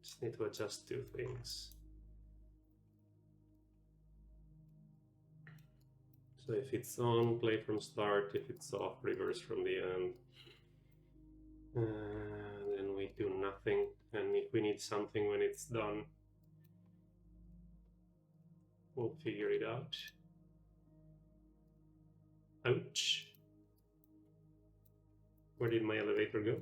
Just need to adjust two things. So if it's on, play from start. If it's off, reverse from the end. Then we do nothing. And if we need something when it's done, we'll figure it out. Ouch. Where did my elevator go?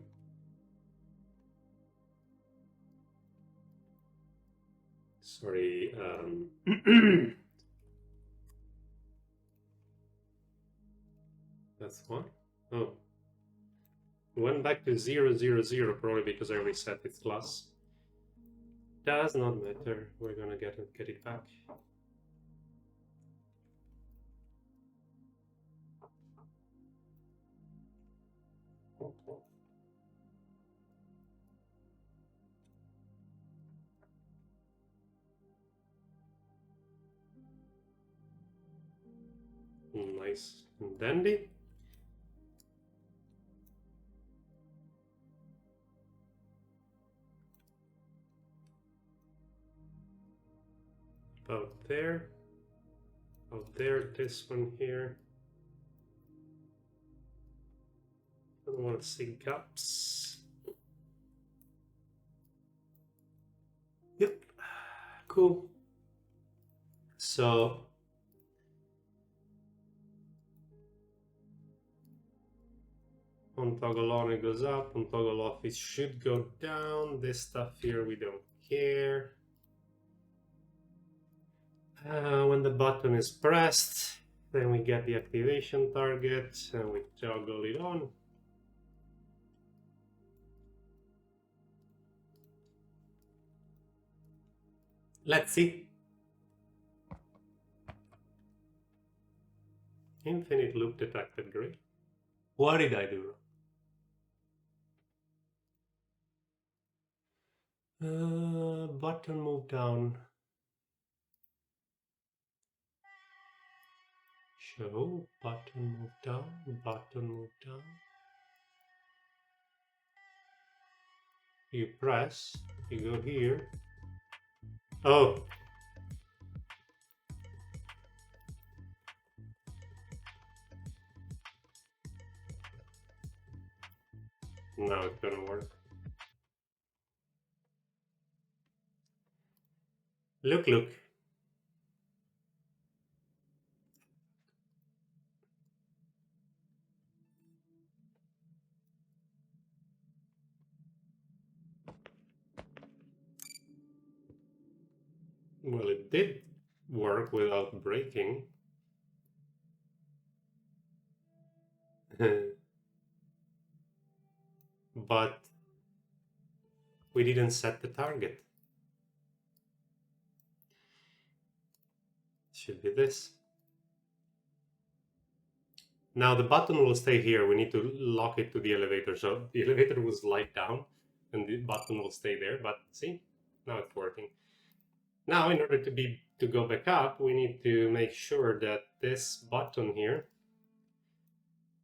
Sorry. That's one. Oh. Went back to 0, 0, 0, probably because I reset its class. Does not matter. We're gonna get it back. Nice and dandy. About there. Out there, this one here. I don't want to see gaps. Yep, cool. So on toggle on it goes up, on toggle off it should go down. This stuff here we don't care. When the button is pressed, then we get the activation target and we toggle it on. Let's see. Infinite loop detected, great. What did I do? Button move down. Show, button move down, button move down. You press, you go here. Oh. Now it's gonna work. Look, look. Well, it did work without breaking. But we didn't set the target. It should be this. Now the button will stay here. We need to lock it to the elevator. So the elevator will slide down and the button will stay there. But see, now it's working. Now in order to go back up, we need to make sure that this button here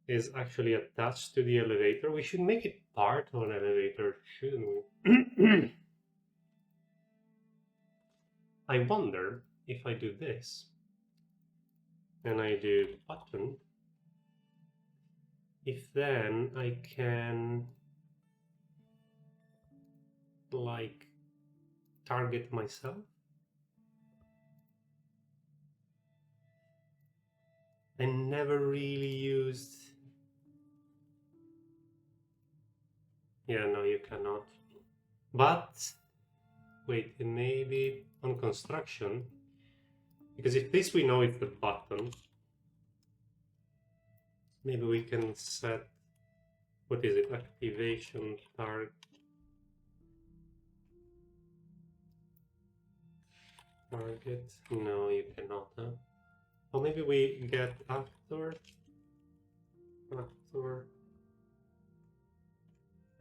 is actually attached to the elevator. We should make it part of an elevator, shouldn't we? I wonder if I do this and I do button, if then I can like target myself. I never really used. Yeah, no, you cannot. But wait, maybe on construction, because if this we know it's the button, maybe we can set, what is it, activation target. Target? No, you cannot, huh? Or maybe we get actor.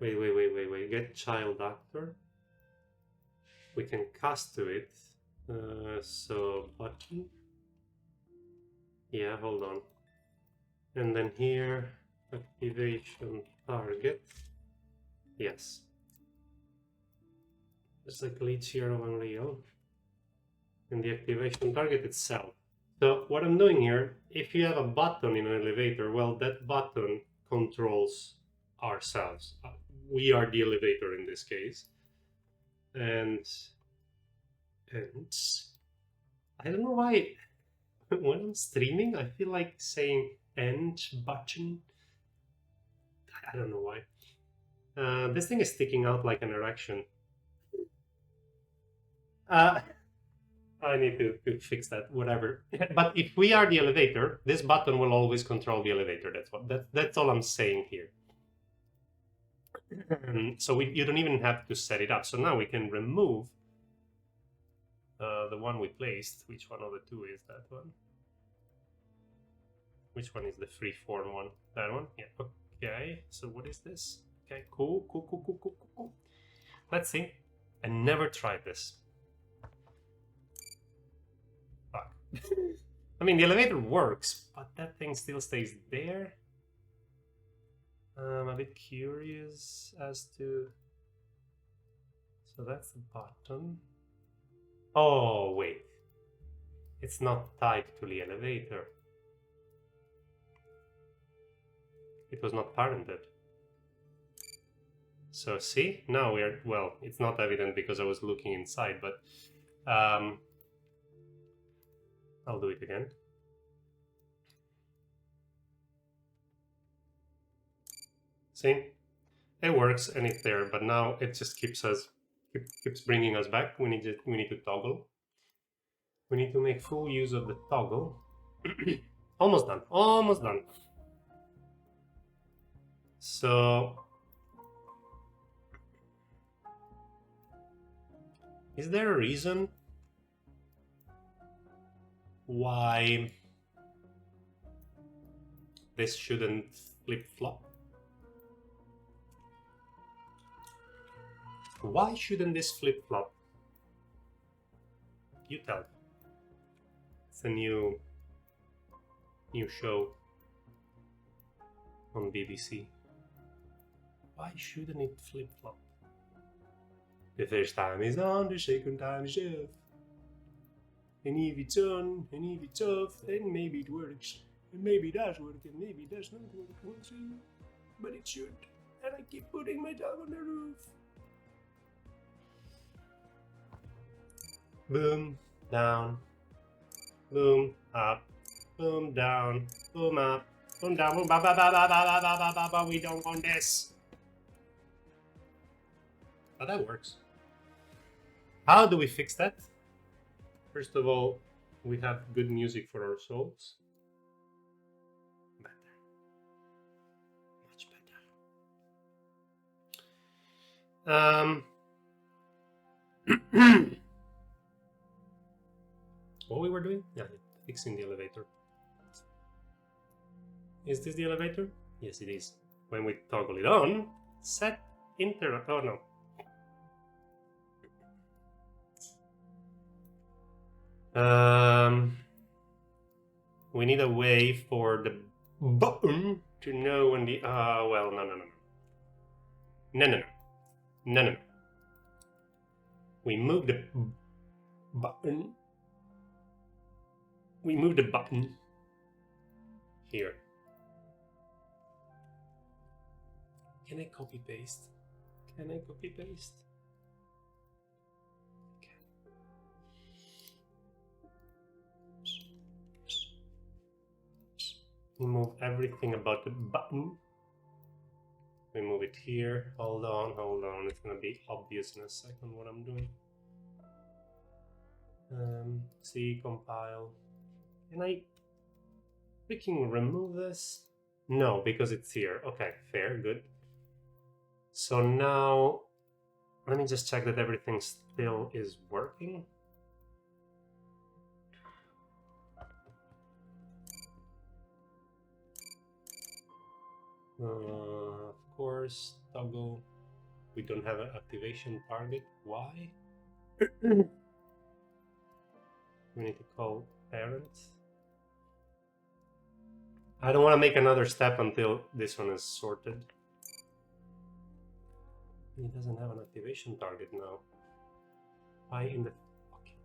Wait. Get child actor. We can cast to it. So button. Yeah, hold on. And then here, activation target. Yes. There's a glitch here of Unreal. And the activation target itself. So what I'm doing here, if you have a button in an elevator, well, that button controls ourselves. We are the elevator in this case. And I don't know why when I'm streaming, I feel like saying end button. I don't know why. This thing is sticking out like an erection. I need to fix that, whatever. But if we are the elevator, this button will always control the elevator. That's all I'm saying here. So you don't even have to set it up. So now we can remove the one we placed. Which one of the two is that one? Which one is the freeform one? That one? Yeah. Okay. So what is this? Okay. Cool. Let's see. I never tried this. Fuck. I mean, the elevator works, but that thing still stays there. I'm a bit curious as to. So that's the button. Oh, wait. It's not tied to the elevator. It was not parented. So see, now we're, well, it's not evident because I was looking inside, but I'll do it again. See, it works and it's there, but now it just keeps bringing us back. We need to toggle. We need to make full use of the toggle. Almost done. So, is there a reason why this shouldn't flip-flop? Why shouldn't this flip-flop? You tell. It's a new show on BBC. Why shouldn't it flip-flop? The first time is on, the second time is off. And if it's on, and if it's off, then maybe it works. And maybe it does work, and maybe it does not work. We'll see. But it should. And I keep putting my dog on the roof. Boom, down. Boom, up. Boom, down. Boom, up. Boom, down. Boom, ba ba ba ba ba ba ba ba ba. We don't want this. But that works. How do we fix that? First of all, we have good music for our souls. Better. Much better. What we were doing? Yeah, fixing the elevator. Is this the elevator? Yes, it is. When we toggle it on, set inter. Oh no. We need a way for the button to know when the well, no. We move the button. We move the button here. Can I copy paste? Can I copy paste? Remove everything about the button. We move it here. Hold on, hold on. It's gonna be obvious in a second what I'm doing. C compile. Can I freaking remove this? No, because it's here. Okay, fair, good. So now let me just check that everything still is working. Of course, toggle. We don't have an activation target. Why? We need to call parent. I don't want to make another step until this one is sorted. It doesn't have an activation target now. Why in the... Okay.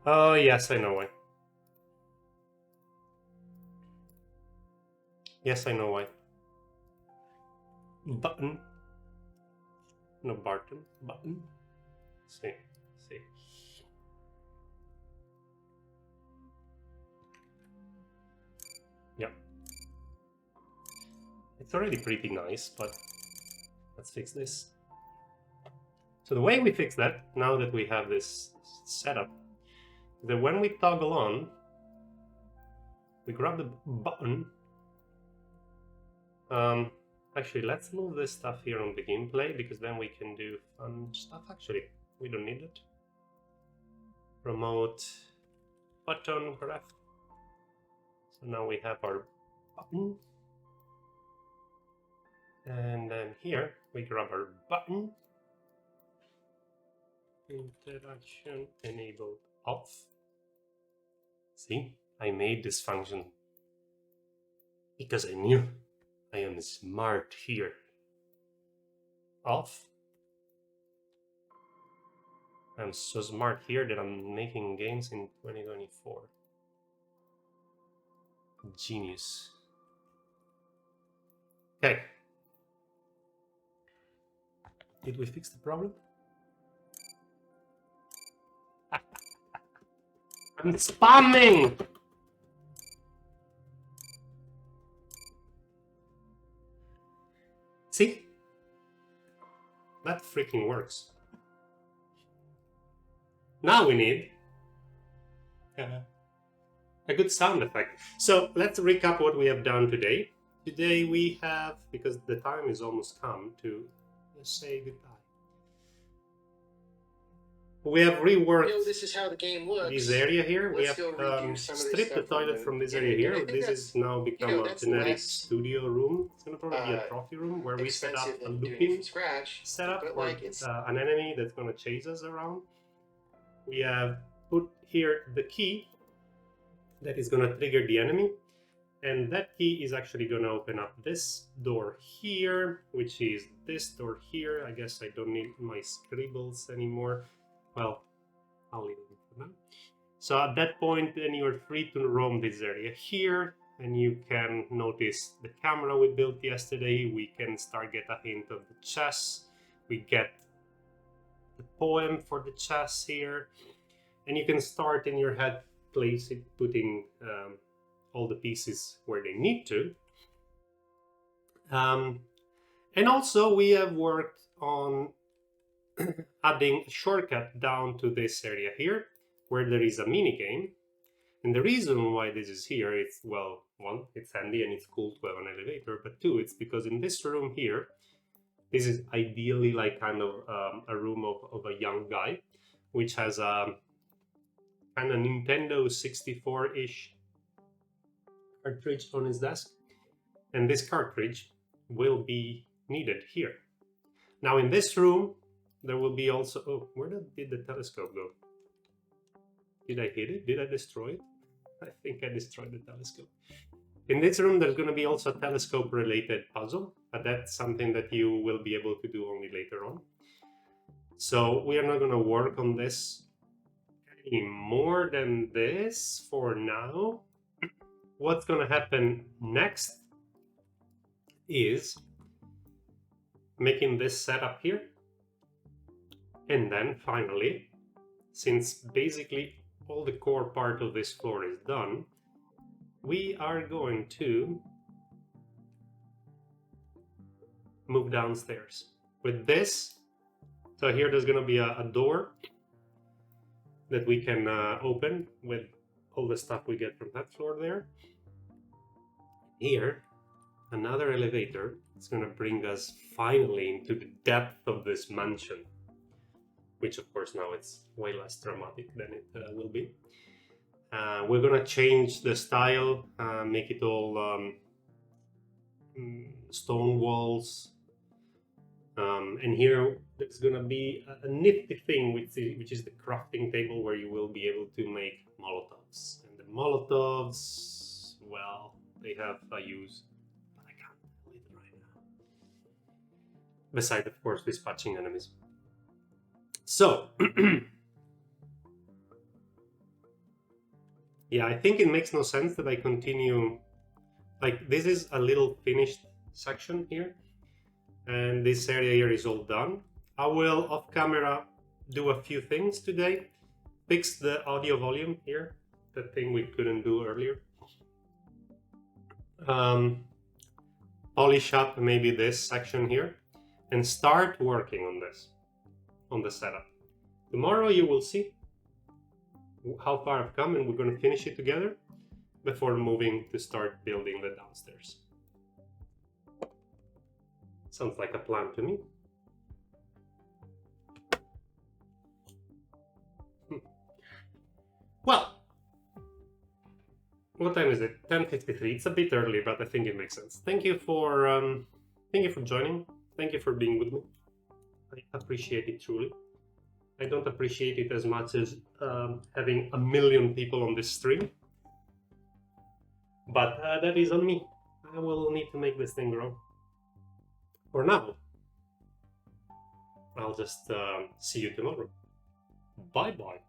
Oh, yes, I know why. Yes, I know why. Button. No, Barton. Button. See. Yeah. It's already pretty nice, but let's fix this. So the way we fix that, now that we have this setup, is that when we toggle on, we grab the button. Actually, let's move this stuff here on the gameplay, because then we can do fun stuff. Actually, we don't need it. Remote button ref. So now we have our button. And then here, we grab our button. Interaction enabled off. See, I made this function because I knew I am smart here. Off. I'm so smart here that I'm making games in 2024. Genius. Okay. Did we fix the problem? I'm spamming! See? That freaking works. Now we need a good sound effect. So let's recap what we have done today. Today we have, because the time is almost come to say goodbye. We have reworked this is how the game looks. This area here. Let's We have stripped the toilet from this area here. This is now become a generic studio room. It's going to probably be a trophy room where we set up a looping setup for an enemy that's going to chase us around. We have put here the key that is going to trigger the enemy. And that key is actually going to open up this door here, which is this door here. I guess I don't need my scribbles anymore. Well, I'll leave it for now. So at that point, then you're free to roam this area here, and you can notice the camera we built yesterday. We can start get a hint of the chess. We get the poem for the chess here, and you can start in your head putting all the pieces where they need to. And also we have worked on adding a shortcut down to this area here, where there is a mini game. And the reason why this is here is, well, one, it's handy and it's cool to have an elevator, but two, it's because in this room here, this is ideally like kind of a room of a young guy, which has a kind of Nintendo 64-ish cartridge on his desk. And this cartridge will be needed here. Now in this room, there will be also, oh, where did the telescope go? Did I hit it? Did I destroy it? I think I destroyed the telescope. In this room, there's going to be also a telescope-related puzzle, but that's something that you will be able to do only later on. So we are not going to work on this any more than this for now. what's gonna happen next is making this setup here. And then finally, since basically all the core part of this floor is done, we are going to move downstairs with this. So here there's going to be a door that we can open with all the stuff we get from that floor there. Here, another elevator. It's going to bring us finally into the depth of this mansion, which of course now it's way less dramatic than it will be. We're going to change the style, make it all stone walls. And here there's going to be a nifty thing, which is the crafting table, where you will be able to make Molotovs. And the Molotovs, well, they have a use, but I can't tell it right now. Besides, of course, dispatching enemies. So, yeah, I think it makes no sense that I continue. Like, this is a little finished section here. And this area here is all done. I will, off camera, do a few things today. Fix the audio volume here, the thing we couldn't do earlier. Polish up maybe this section here, and start working on this, on the setup. Tomorrow you will see how far I've come, and we're going to finish it together before moving to start building the downstairs. Sounds like a plan to me. Well, what time is it? 10:53. It's a bit early, but I think it makes sense. Thank you for joining. Thank you for being with me. I appreciate it truly. I don't appreciate it as much as having 1 million people on this stream, but that is on me. I will need to make this thing grow. For now, I'll just see you tomorrow. Bye-bye.